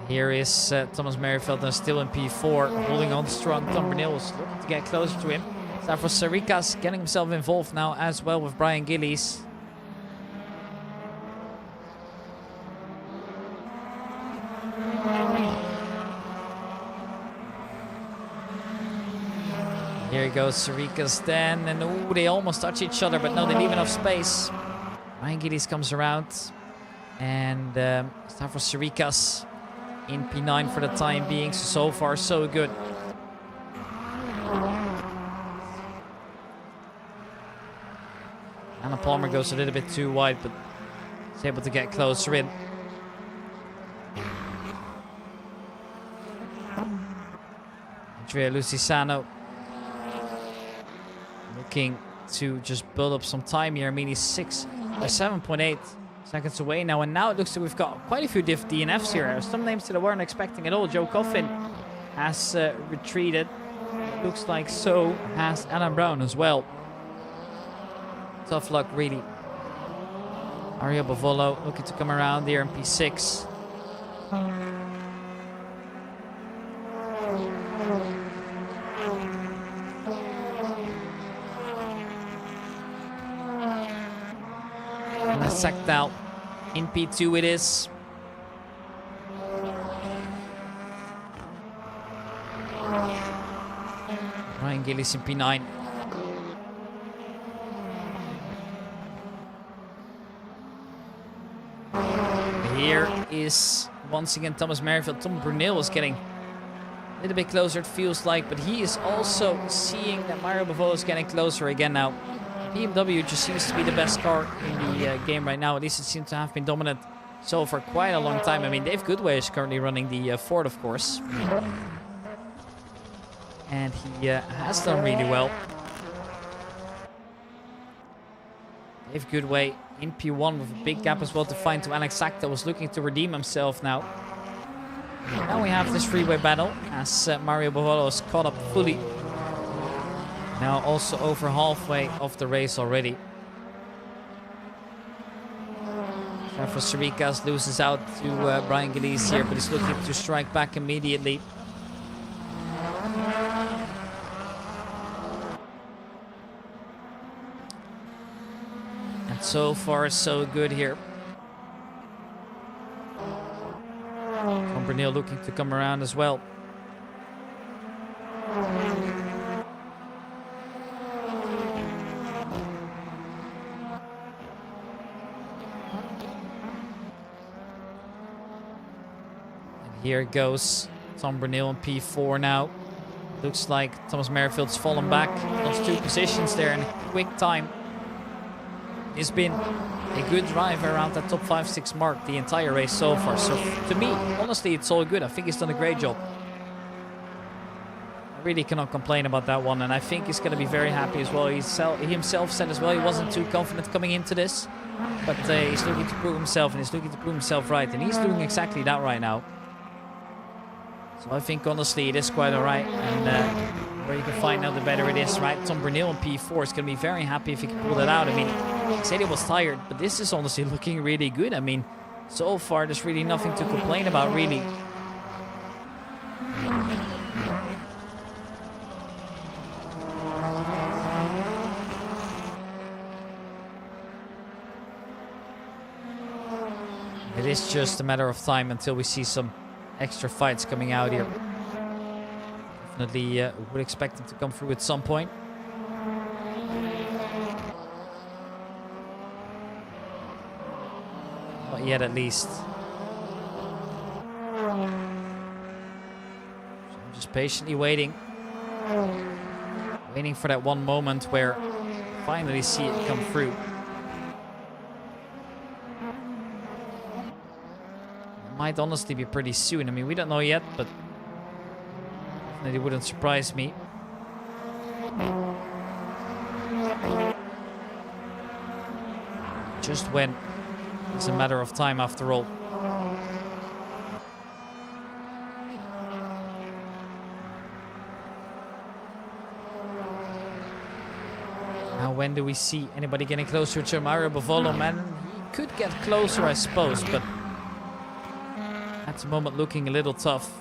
Speaker 3: Here is Thomas Merrifield, and still in P4, holding on strong. Tom Bernil is looking to get closer to him. Stavros Sarikas getting himself involved now as well with Brian Gillies. Here he goes, Sarikas then, and ooh, they almost touch each other, but no, they leave enough space. Brian Gillies comes around, and Stavros Sarikas in P9 for the time being, so far so good. Anna Palmer goes a little bit too wide, but is able to get closer in. Andrea Lucisano looking to just build up some time here. I mean, he's 7.8 seconds away now, and now it looks like we've got quite a few DNFs here. Some names that I weren't expecting at all. Joe Coffin has retreated. Looks like so has Alan Brown as well. Tough luck, really. Mario Bovolo looking to come around here in P6. Sacked out in P2 it is. Ryan Gillies in P9. Here is once again Thomas Merrifield. Tom Bernil is getting a little bit closer, it feels like, but he is also seeing that Mario Bovolo is getting closer again now. BMW just seems to be the best car in the game right now. At least it seems to have been dominant so for quite a long time. I mean, Dave Goodway is currently running the Ford, of course. And he has done really well. Dave Goodway in P1 with a big gap as well to find to Alex Sack, that was looking to redeem himself now. Now we have this freeway battle as Mario Bavolo is caught up fully. Now also over halfway of the race already. For Sarikas loses out to Brian Gillies here, but he's looking to strike back immediately. And so far so good here. Brunel looking to come around as well. Here goes Tom Brunel in P4 now. Looks like Thomas Merrifield's fallen back. Lost 2 positions there in a quick time. He's been a good driver around that top 5-6 mark the entire race so far. So to me, honestly, it's all good. I think he's done a great job. I really cannot complain about that one. And I think he's going to be very happy as well. He himself said as well he wasn't too confident coming into this. But he's looking to prove himself, and he's looking to prove himself right. And he's doing exactly that right now. So I think honestly it is quite alright, and where you can find out the better it is, right? Tom Brunel in P4 is going to be very happy if he can pull that out. I mean, he said he was tired, but this is honestly looking really good. I mean, so far there's really nothing to complain about, really. It is just a matter of time until we see some extra fights coming out here. Definitely would expect them to come through at some point. Not yet, at least. So I'm just patiently waiting. Waiting for that one moment where I finally see it come through. Might honestly be pretty soon. I mean, we don't know yet, but definitely wouldn't surprise me. Just when it's a matter of time after all. Now, when do we see anybody getting closer to Mario Bavolo? Man, he could get closer, I suppose, but at the moment looking a little tough.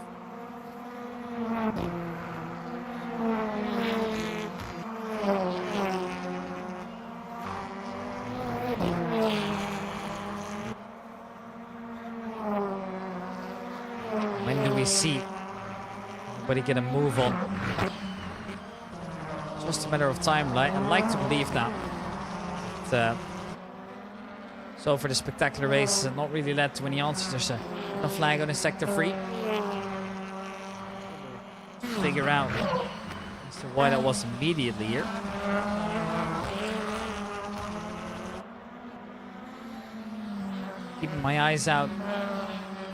Speaker 3: When do we see anybody get a move on? Just a matter of time. I'd like to believe that. But, so for the spectacular race, it's not really led to any answers. There's a flag on in sector 3. Figure out as to why that was immediately here. Keeping my eyes out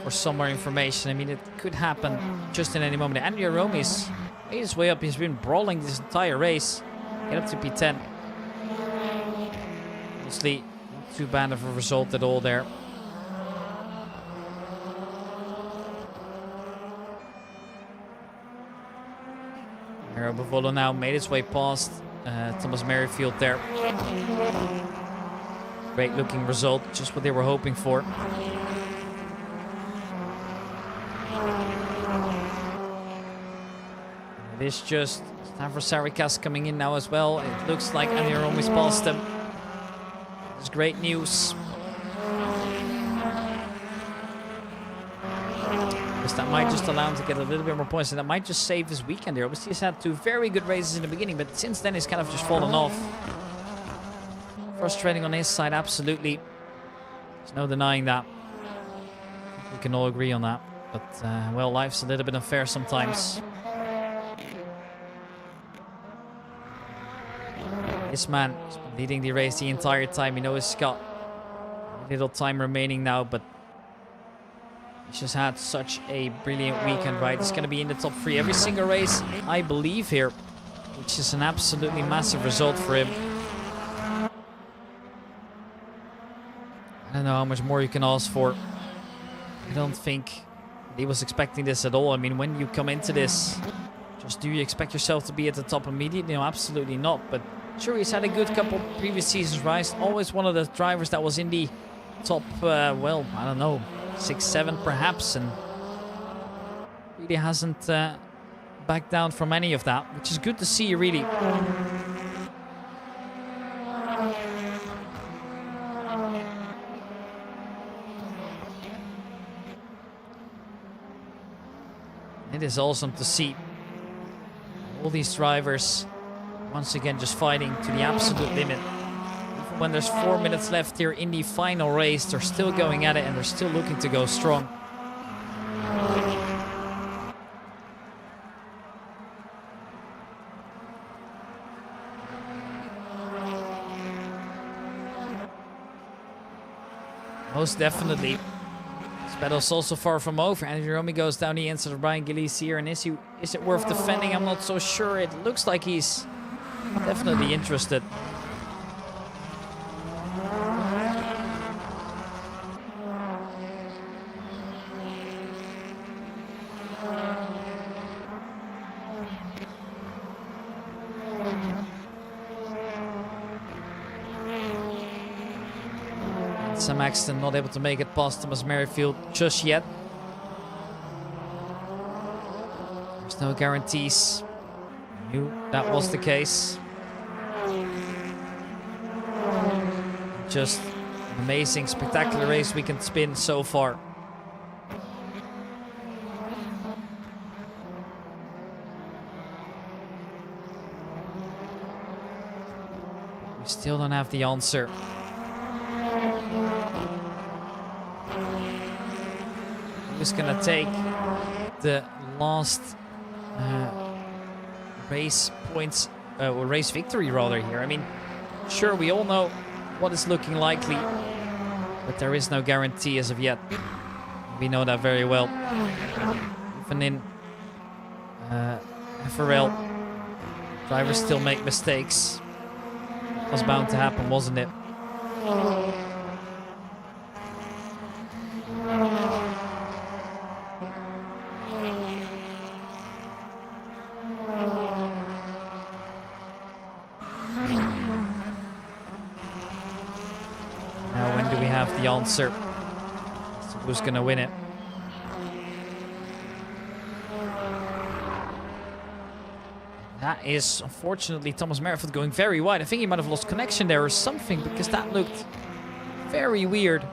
Speaker 3: for some more information. I mean, it could happen just in any moment. Andrea Rome's made his way up. He's been brawling this entire race. Get up to P10. Honestly, not too bad of a result at all there. Mario Bavolo now made his way past Thomas Merrifield there. Great looking result, just what they were hoping for. It is just Stavros Sarikas coming in now as well. It looks like Andy Rome's past him. It's great news. That might just allow him to get a little bit more points, and that might just save his weekend here. Obviously, he's had 2 very good races in the beginning, but since then he's kind of just fallen off. Frustrating on his side, absolutely. There's no denying that. We can all agree on that. But, well, life's a little bit unfair sometimes. This man has been leading the race the entire time. You know he's got a little time remaining now, but he's just had such a brilliant weekend, right? He's going to be in the top 3 every single race, I believe, here, which is an absolutely massive result for him. I don't know how much more you can ask for. I don't think he was expecting this at all. I mean, when you come into this, just do you expect yourself to be at the top immediately? No, absolutely not. But sure, he's had a good couple previous seasons, right? Always one of the drivers that was in the top, well, I don't know, 6, 7 perhaps, and really hasn't backed down from any of that, which is good to see, really. It is awesome to see all these drivers once again just fighting to the absolute limit. Even when there's 4 minutes left here in the final race, they're still going at it and they're still looking to go strong. Most definitely. This battle's also far from over. Andrew Romy goes down the inside of Brian Gillies here. And is it worth defending? I'm not so sure. It looks like he's definitely interested. Sam Axton not able to make it past Thomas Merrifield just yet. There's no guarantees. I knew that was the case. Just an amazing, spectacular race we can spin so far. We still don't have the answer. Who's gonna take the last race points, or race victory rather here? I mean, sure, we all know what is looking likely, but there is no guarantee as of yet. We know that very well. Even in FRL, drivers still make mistakes. It was bound to happen, wasn't it? The answer. So who's gonna win it? That is unfortunately Thomas Merrifield going very wide. I think he might have lost connection there or something, because that looked very weird.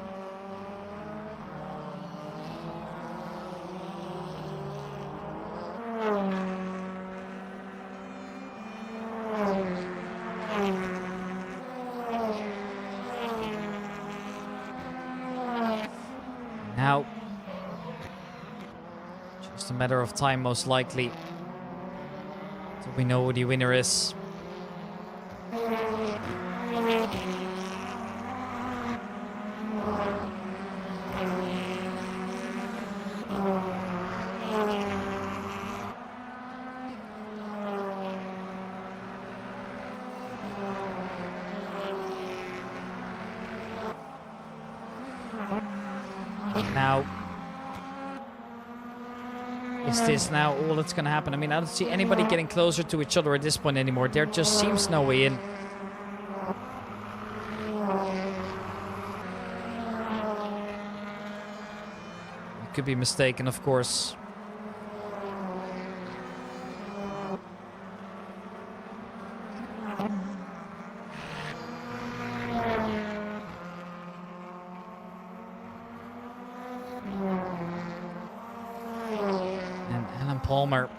Speaker 3: Now, just a matter of time, most likely, till we know who the winner is. Now, is this now all that's going to happen? I mean, I don't see anybody getting closer to each other at this point anymore. There just seems no way in. I could be mistaken, of course. Palmer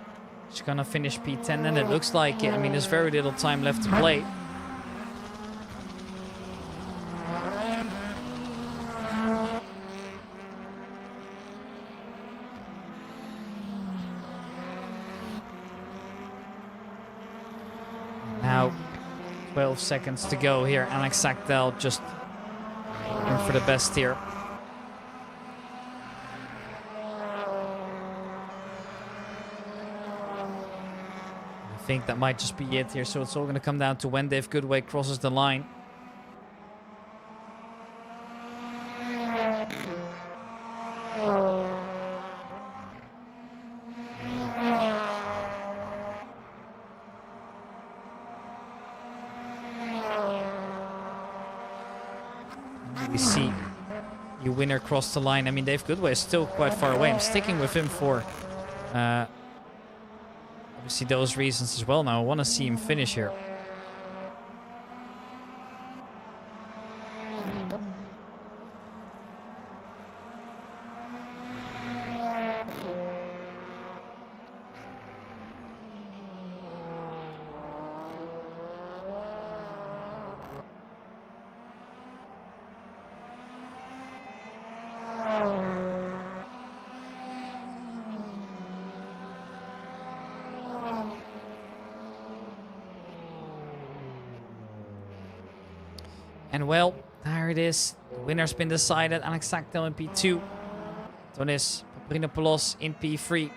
Speaker 3: is gonna finish P10, and it looks like it. I mean, there's very little time left to play. Now, 12 seconds to go here. Alex Sachtel just going for the best here. I think that might just be it here. So it's all going to come down to when Dave Goodway crosses the line. We see your winner cross the line. I mean, Dave Goodway is still quite far away. I'm sticking with him for obviously those reasons as well. Now I want to see him finish here. And well, there it is. The winner's been decided. Alex Sachtel in P2. Tonis Paprinopoulos in P3.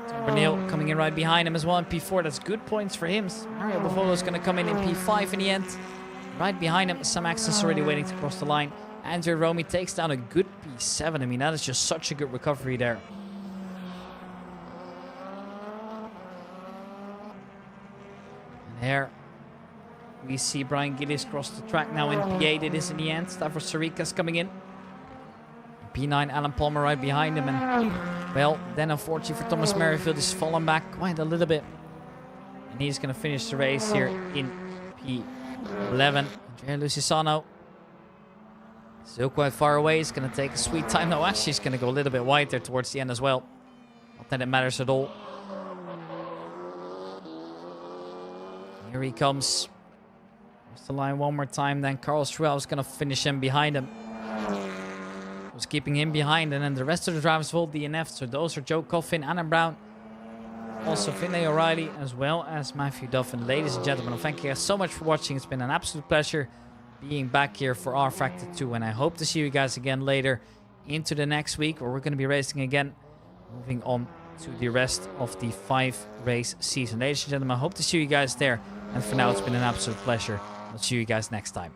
Speaker 3: Tom Bernil coming in right behind him as well in P4. That's good points for him. Mario Bavolo's going to come in P5 in the end. Right behind him, Sam Axon's already waiting to cross the line. Andrew Romy takes down a good P7. I mean, that is just such a good recovery there. And there we see Brian Gillies cross the track now in P8. It is in the end. Stavros Sarikas coming in. P9, Alan Palmer right behind him. And, well, then unfortunately for Thomas Merrifield, he's fallen back quite a little bit. And he's going to finish the race here in P11. Andrea Lucisano still quite far away. He's going to take a sweet time. No, actually, he's going to go a little bit wide there towards the end as well. Not that it matters at all. Here he comes. Cross the line one more time. Then Carl Struel is going to finish him behind him. Was keeping him behind. And then the rest of the drivers will DNF. So those are Joe Coffin, Anna Brown. Also Finlay O'Reilly as well as Matthew Duffin. Ladies and gentlemen, thank you guys so much for watching. It's been an absolute pleasure being back here for rFactor 2. And I hope to see you guys again later into the next week, where we're going to be racing again. Moving on to the rest of the 5-race season. Ladies and gentlemen, I hope to see you guys there. And for now, it's been an absolute pleasure. I'll see you guys next time.